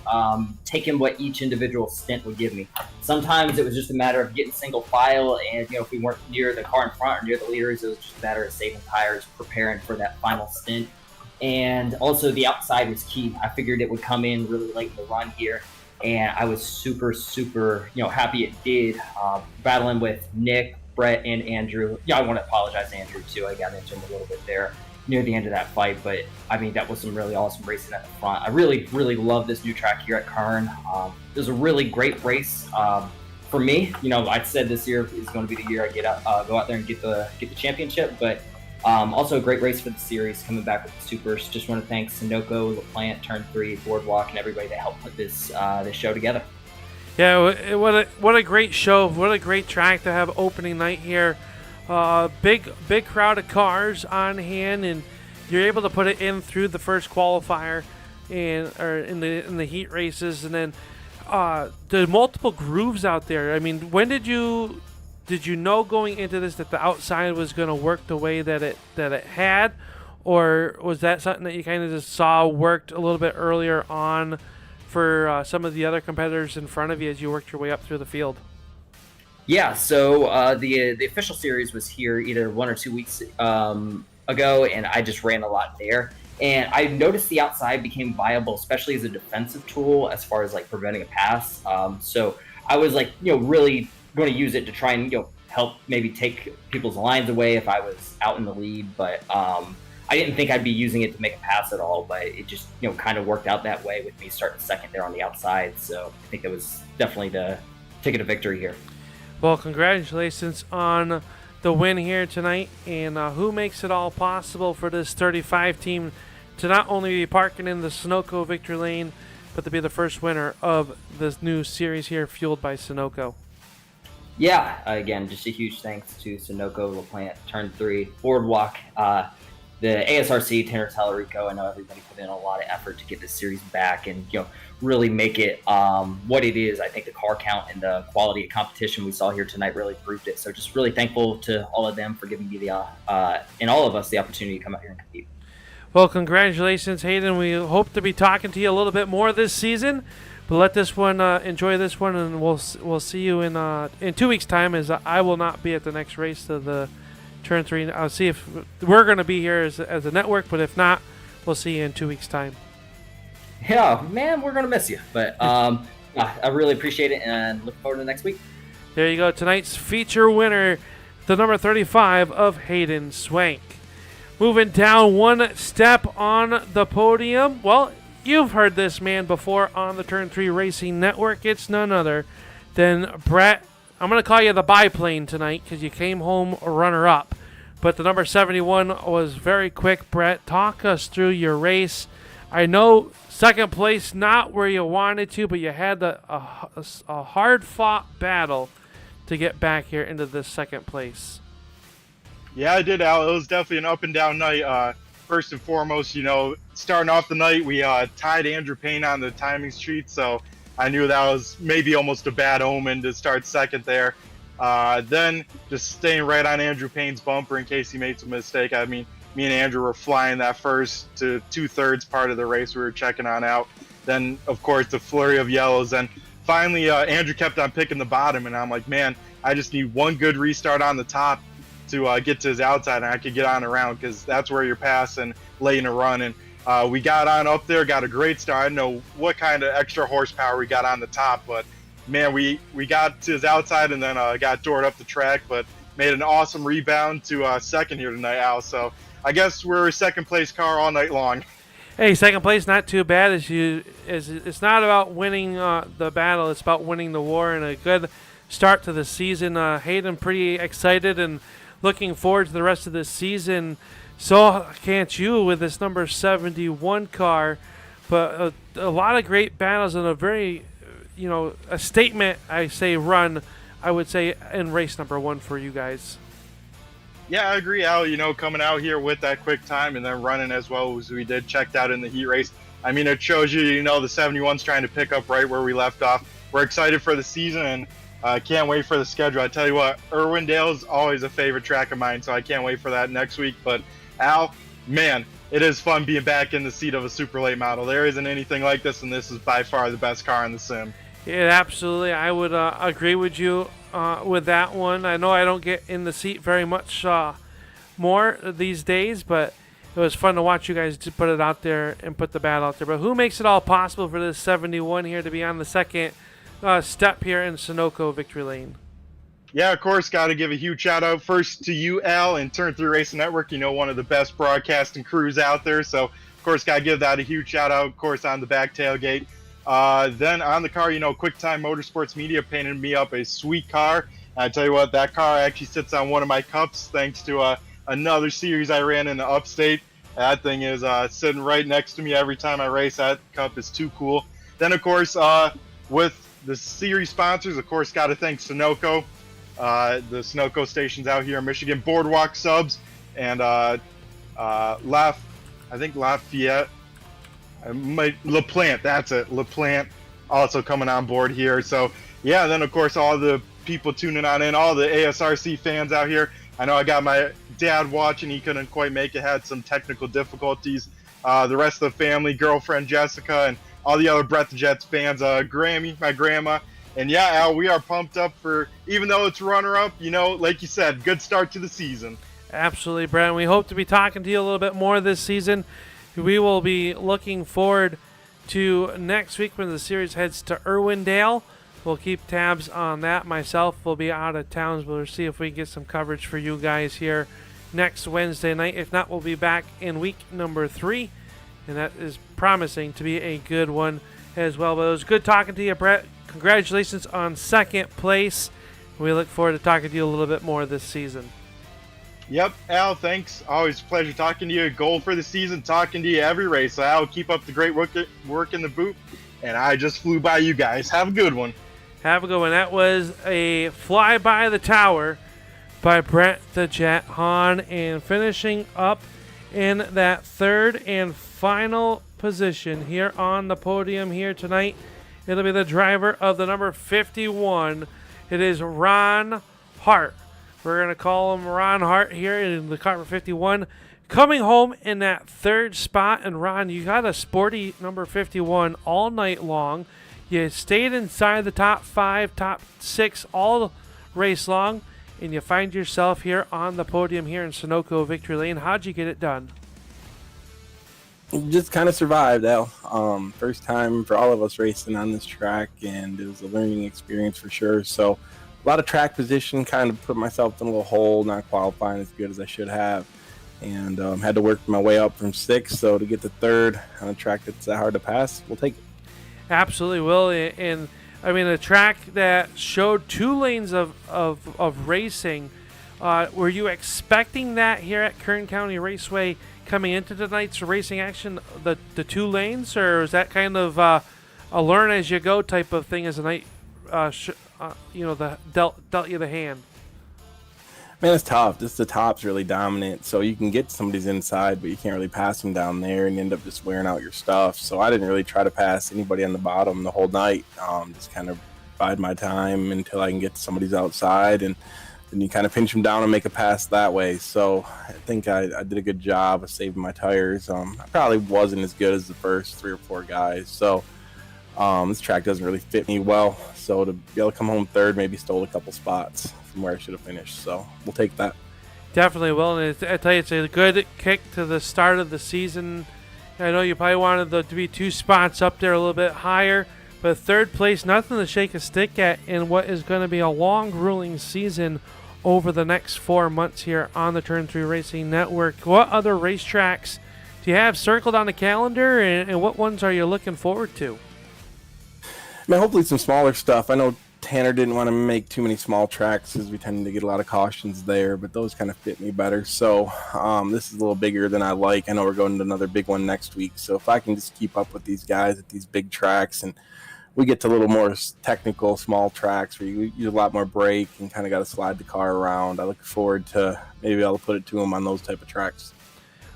taking what each individual stint would give me. Sometimes it was just a matter of getting single file, and if we weren't near the car in front or near the leaders, it was just a matter of saving tires, preparing for that final stint. And also the outside was key. I figured it would come in really late in the run here, and I was super happy it did. Battling with Nick, Brett, and Andrew. Yeah, I want to apologize to Andrew too. I got into him a little bit there near the end of that fight, but I mean, that was some really awesome racing at the front. I really love this new track here at Kern. It was a really great race for me. I said this year is going to be the year I go out there and get the championship, but also a great race for the series coming back with the supers. Just want to thank Sunoco, LaPlante, Turn 3, Boardwalk, and everybody that helped put this show together. Yeah, what a great show. What a great track to have opening night here. Big crowd of cars on hand, and you're able to put it in through the first qualifier or in the heat races, and then the multiple grooves out there. I mean, when did you know going into this that the outside was going to work the way that it had, or was that something that you kind of just saw worked a little bit earlier on for some of the other competitors in front of you as you worked your way up through the field? Yeah, so the official series was here either 1 or 2 weeks ago, and I just ran a lot there. And I noticed the outside became viable, especially as a defensive tool as far as like preventing a pass. So I was really going to use it to try and help maybe take people's lines away if I was out in the lead. But I didn't think I'd be using it to make a pass at all. But it just kind of worked out that way with me starting second there on the outside. So I think that was definitely the ticket of victory here. Well, congratulations on the win here tonight, and who makes it all possible for this 35 team to not only be parking in the Sunoco Victory Lane, but to be the first winner of this new series here, fueled by Sunoco. Yeah, again, just a huge thanks to Sunoco, LaPlante, Turn 3, Boardwalk, the ASRC, Tanner Tallarico. I know everybody put in a lot of effort to get this series back and really make it what it is. I think the car count and the quality of competition we saw here tonight really proved it. So just really thankful to all of them for giving me and all of us the opportunity to come out here and compete. Well, congratulations, Hayden. We hope to be talking to you a little bit more this season, but let this one enjoy this one, and we'll see you in 2 weeks' time. As I will not be at the next race of the Turn 3. I'll see if we're going to be here as a network, but if not, we'll see you in 2 weeks' time. Yeah, man, we're going to miss you. But I really appreciate it and look forward to next week. There you go. Tonight's feature winner, the number 35 of Hayden Swank. Moving down one step on the podium. Well, you've heard this man before on the Turn 3 Racing Network. It's none other than Brett. I'm going to call you the biplane tonight because you came home a runner-up. But the number 71 was very quick. Brett, talk us through your race. I know second place, not where you wanted to, but you had a hard-fought battle to get back here into this second place. Yeah, I did, Al. It was definitely an up-and-down night. First and foremost, starting off the night, we tied Andrew Payne on the timing street, so I knew that was maybe almost a bad omen to start second there. Then just staying right on Andrew Payne's bumper in case he made some mistake. I mean, me and Andrew were flying that first to 2/3 part of the race we were checking on out. Then, of course, the flurry of yellows. And finally, Andrew kept on picking the bottom, and I'm like, man, I just need one good restart on the top to get to his outside, and I could get on around because that's where you're passing late in a run. And we got on up there, got a great start. I don't know what kind of extra horsepower we got on the top, but man, we got to his outside and then got doored up the track, but made an awesome rebound to second here tonight, Al. So I guess we're a second place car all night long. Hey, second place, not too bad. It's not about winning the battle; it's about winning the war. And a good start to the season. Hayden, pretty excited and looking forward to the rest of the season. So can't you with this number 71 car? But a lot of great battles and a very, a statement. I say run. I would say in race number 1 for you guys. Yeah, I agree, Al. Coming out here with that quick time and then running as well as we did, checked out in the heat race. I mean, it shows you, the 71's trying to pick up right where we left off. We're excited for the season, and I can't wait for the schedule. I tell you what, Irwindale is always a favorite track of mine, so I can't wait for that next week. But, Al, man, it is fun being back in the seat of a super late model. There isn't anything like this, and this is by far the best car in the sim. Yeah, absolutely. I would agree with you with that one. I know I don't get in the seat very much more these days, but it was fun to watch you guys put it out there and put the battle out there. But who makes it all possible for this 71 here to be on the second step here in Sunoco Victory Lane? Yeah, of course, got to give a huge shout out first to you, Al, and Turn 3 Racing Network. One of the best broadcasting crews out there. So, of course, got to give that a huge shout out, of course, on the back tailgate. Then on the car, QuickTime Motorsports Media painted me up a sweet car. I tell you what, that car actually sits on one of my cups thanks to another series I ran in the upstate. That thing is sitting right next to me every time I race. That cup is too cool. Then, of course, with the series sponsors, of course, got to thank Sunoco, the Sunoco stations out here in Michigan, Boardwalk Subs, and Lafayette. LaPlante, that's it. LaPlante also coming on board here. So, yeah, then, of course, all the people tuning on in, all the ASRC fans out here. I know I got my dad watching. He couldn't quite make it, had some technical difficulties. The rest of the family, girlfriend Jessica, and all the other Brett the Jets fans, Grammy, my grandma. And, yeah, Al, we are pumped up for, even though it's runner-up, like you said, good start to the season. Absolutely, Brent. We hope to be talking to you a little bit more this season. We will be looking forward to next week when the series heads to Irwindale. We'll keep tabs on that. Myself will be out of town. We'll see if we can get some coverage for you guys here next Wednesday night. If not, we'll be back in week number 3, and that is promising to be a good one as well. But it was good talking to you, Brett. Congratulations on second place. We look forward to talking to you a little bit more this season. Yep, Al, thanks. Always a pleasure talking to you. Goal for the season, talking to you every race. So, Al, keep up the great work in the booth. And I just flew by you guys. Have a good one. Have a good one. That was a fly by the tower by Brett the Jet Hahn. And finishing up in that third and final position here on the podium here tonight, it'll be the driver of the number 51. It is Ron Hart. We're going to call him Ron Hart here in the car for 51. Coming home in that third spot. And Ron, you got a sporty number 51 all night long. You stayed inside the top 5, top 6 all race long. And you find yourself here on the podium here in Sunoco Victory Lane. How'd you get it done? Just kind of survived, Al. First time for all of us racing on this track. And it was a learning experience for sure. So, a lot of track position, kind of put myself in a little hole, not qualifying as good as I should have. And had to work my way up from 6th, so to get to 3rd on a track that's that hard to pass, we'll take it. Absolutely will. And I mean, a track that showed 2 lanes of racing. Were you expecting that here at Kern County Raceway coming into tonight's racing action, the 2 lanes? Or is that kind of a learn as you go type of thing as the night dealt you the hand? Man, it's tough. Just the top's really dominant, so you can get somebody's inside, but you can't really pass them down there, and you end up just wearing out your stuff. So I didn't really try to pass anybody on the bottom the whole night. Just kind of bide my time until I can get to somebody's outside, and then you kind of pinch them down and make a pass that way. So I think I did a good job of saving my tires. I probably wasn't as good as the first 3 or 4 guys, so this track doesn't really fit me well. So to be able to come home 3rd, maybe stole a couple spots from where I should have finished. So we'll take that. Definitely will. And I tell you, it's a good kick to the start of the season. I know you probably wanted to be 2 spots up there a little bit higher, but 3rd place, nothing to shake a stick at in what is going to be a long, grueling season over the next 4 months here on the Turn 3 Racing Network. What other racetracks do you have circled on the calendar, and what ones are you looking forward to? Man, hopefully some smaller stuff. I know Tanner didn't want to make too many small tracks because we tend to get a lot of cautions there, but those kind of fit me better. So this is a little bigger than I like. I know we're going to another big one next week. So if I can just keep up with these guys at these big tracks, and we get to a little more technical small tracks where you use a lot more brake and kind of got to slide the car around, I look forward to maybe I'll put it to them on those type of tracks.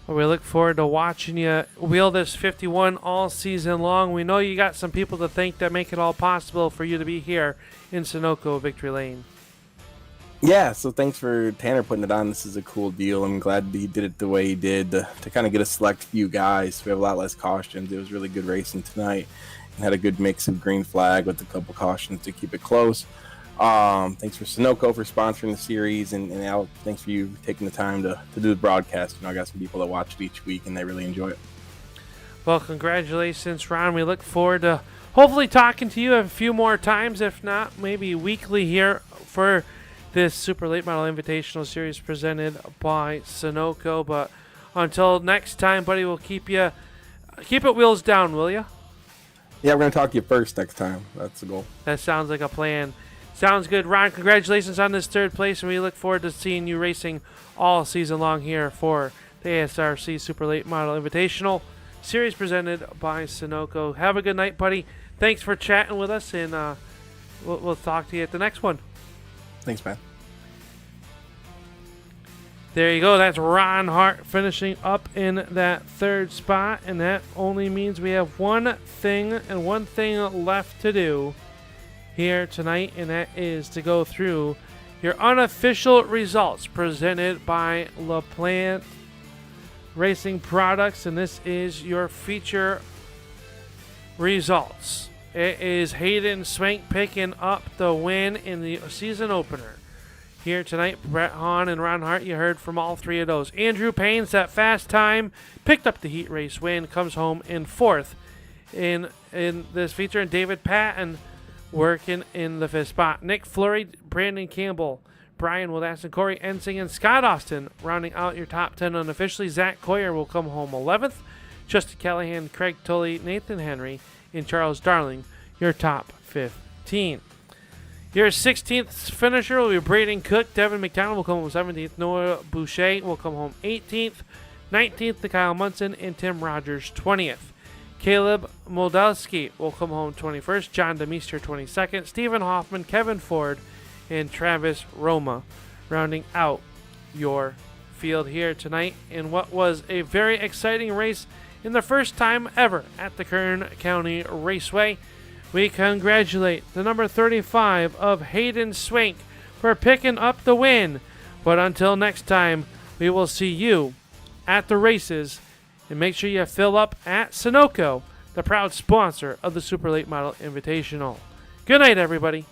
Well, we look forward to watching you wheel this 51 all season long. We know you got some people to thank that make it all possible for you to be here in Sunoco Victory Lane. Yeah, so thanks for Tanner putting it on. This is a cool deal. I'm glad he did it the way he did to kind of get a select few guys. We have a lot less cautions. It was really good racing tonight and had a good mix of green flag with a couple cautions to keep it close. Thanks for Sunoco for sponsoring the series, and Al, thanks for you taking the time to do the broadcast. I got some people that watch it each week, and they really enjoy it. Well, congratulations, Ron. We look forward to hopefully talking to you a few more times, if not maybe weekly here for this Super Late Model Invitational Series presented by Sunoco. But until next time, buddy, we'll keep it wheels down, will you? Yeah, we're going to talk to you first next time. That's the goal. That sounds like a plan. Sounds good. Ron, congratulations on this third place, and we look forward to seeing you racing all season long here for the ASRC Super Late Model Invitational Series presented by Sunoco. Have a good night, buddy. Thanks for chatting with us, and we'll talk to you at the next one. Thanks, man. There you go. That's Ron Hart finishing up in that third spot, and that only means we have one thing left to do here tonight, and that is to go through your unofficial results presented by LaPlante Racing Products, and this is your feature results. It is Hayden Swank picking up the win in the season opener. Here tonight, Brett Hahn and Ron Hart, you heard from all three of those. Andrew Payne's that fast time, picked up the heat race win, comes home in fourth in this feature, and David Patton working in the fifth spot. Nick Fleury, Brandon Campbell, Brian Wildassen, Corey Ensing, and Scott Austin rounding out your top 10 unofficially. Zach Coyer will come home 11th. Justin Callahan, Craig Tully, Nathan Henry, and Charles Darling, your top 15. Your 16th finisher will be Braden Cook. Devin McDonald will come home 17th. Noah Boucher will come home 18th. 19th to Kyle Munson, and Tim Rogers 20th. Caleb Moldowski will come home 21st. John DeMeester 22nd. Stephen Hoffman, Kevin Ford, and Travis Roma rounding out your field here tonight in what was a very exciting race in the first time ever at the Kern County Raceway. We congratulate the number 35 of Hayden Swank for picking up the win. But until next time, we will see you at the races. And make sure you fill up at Sunoco, the proud sponsor of the Super Late Model Invitational. Good night, everybody.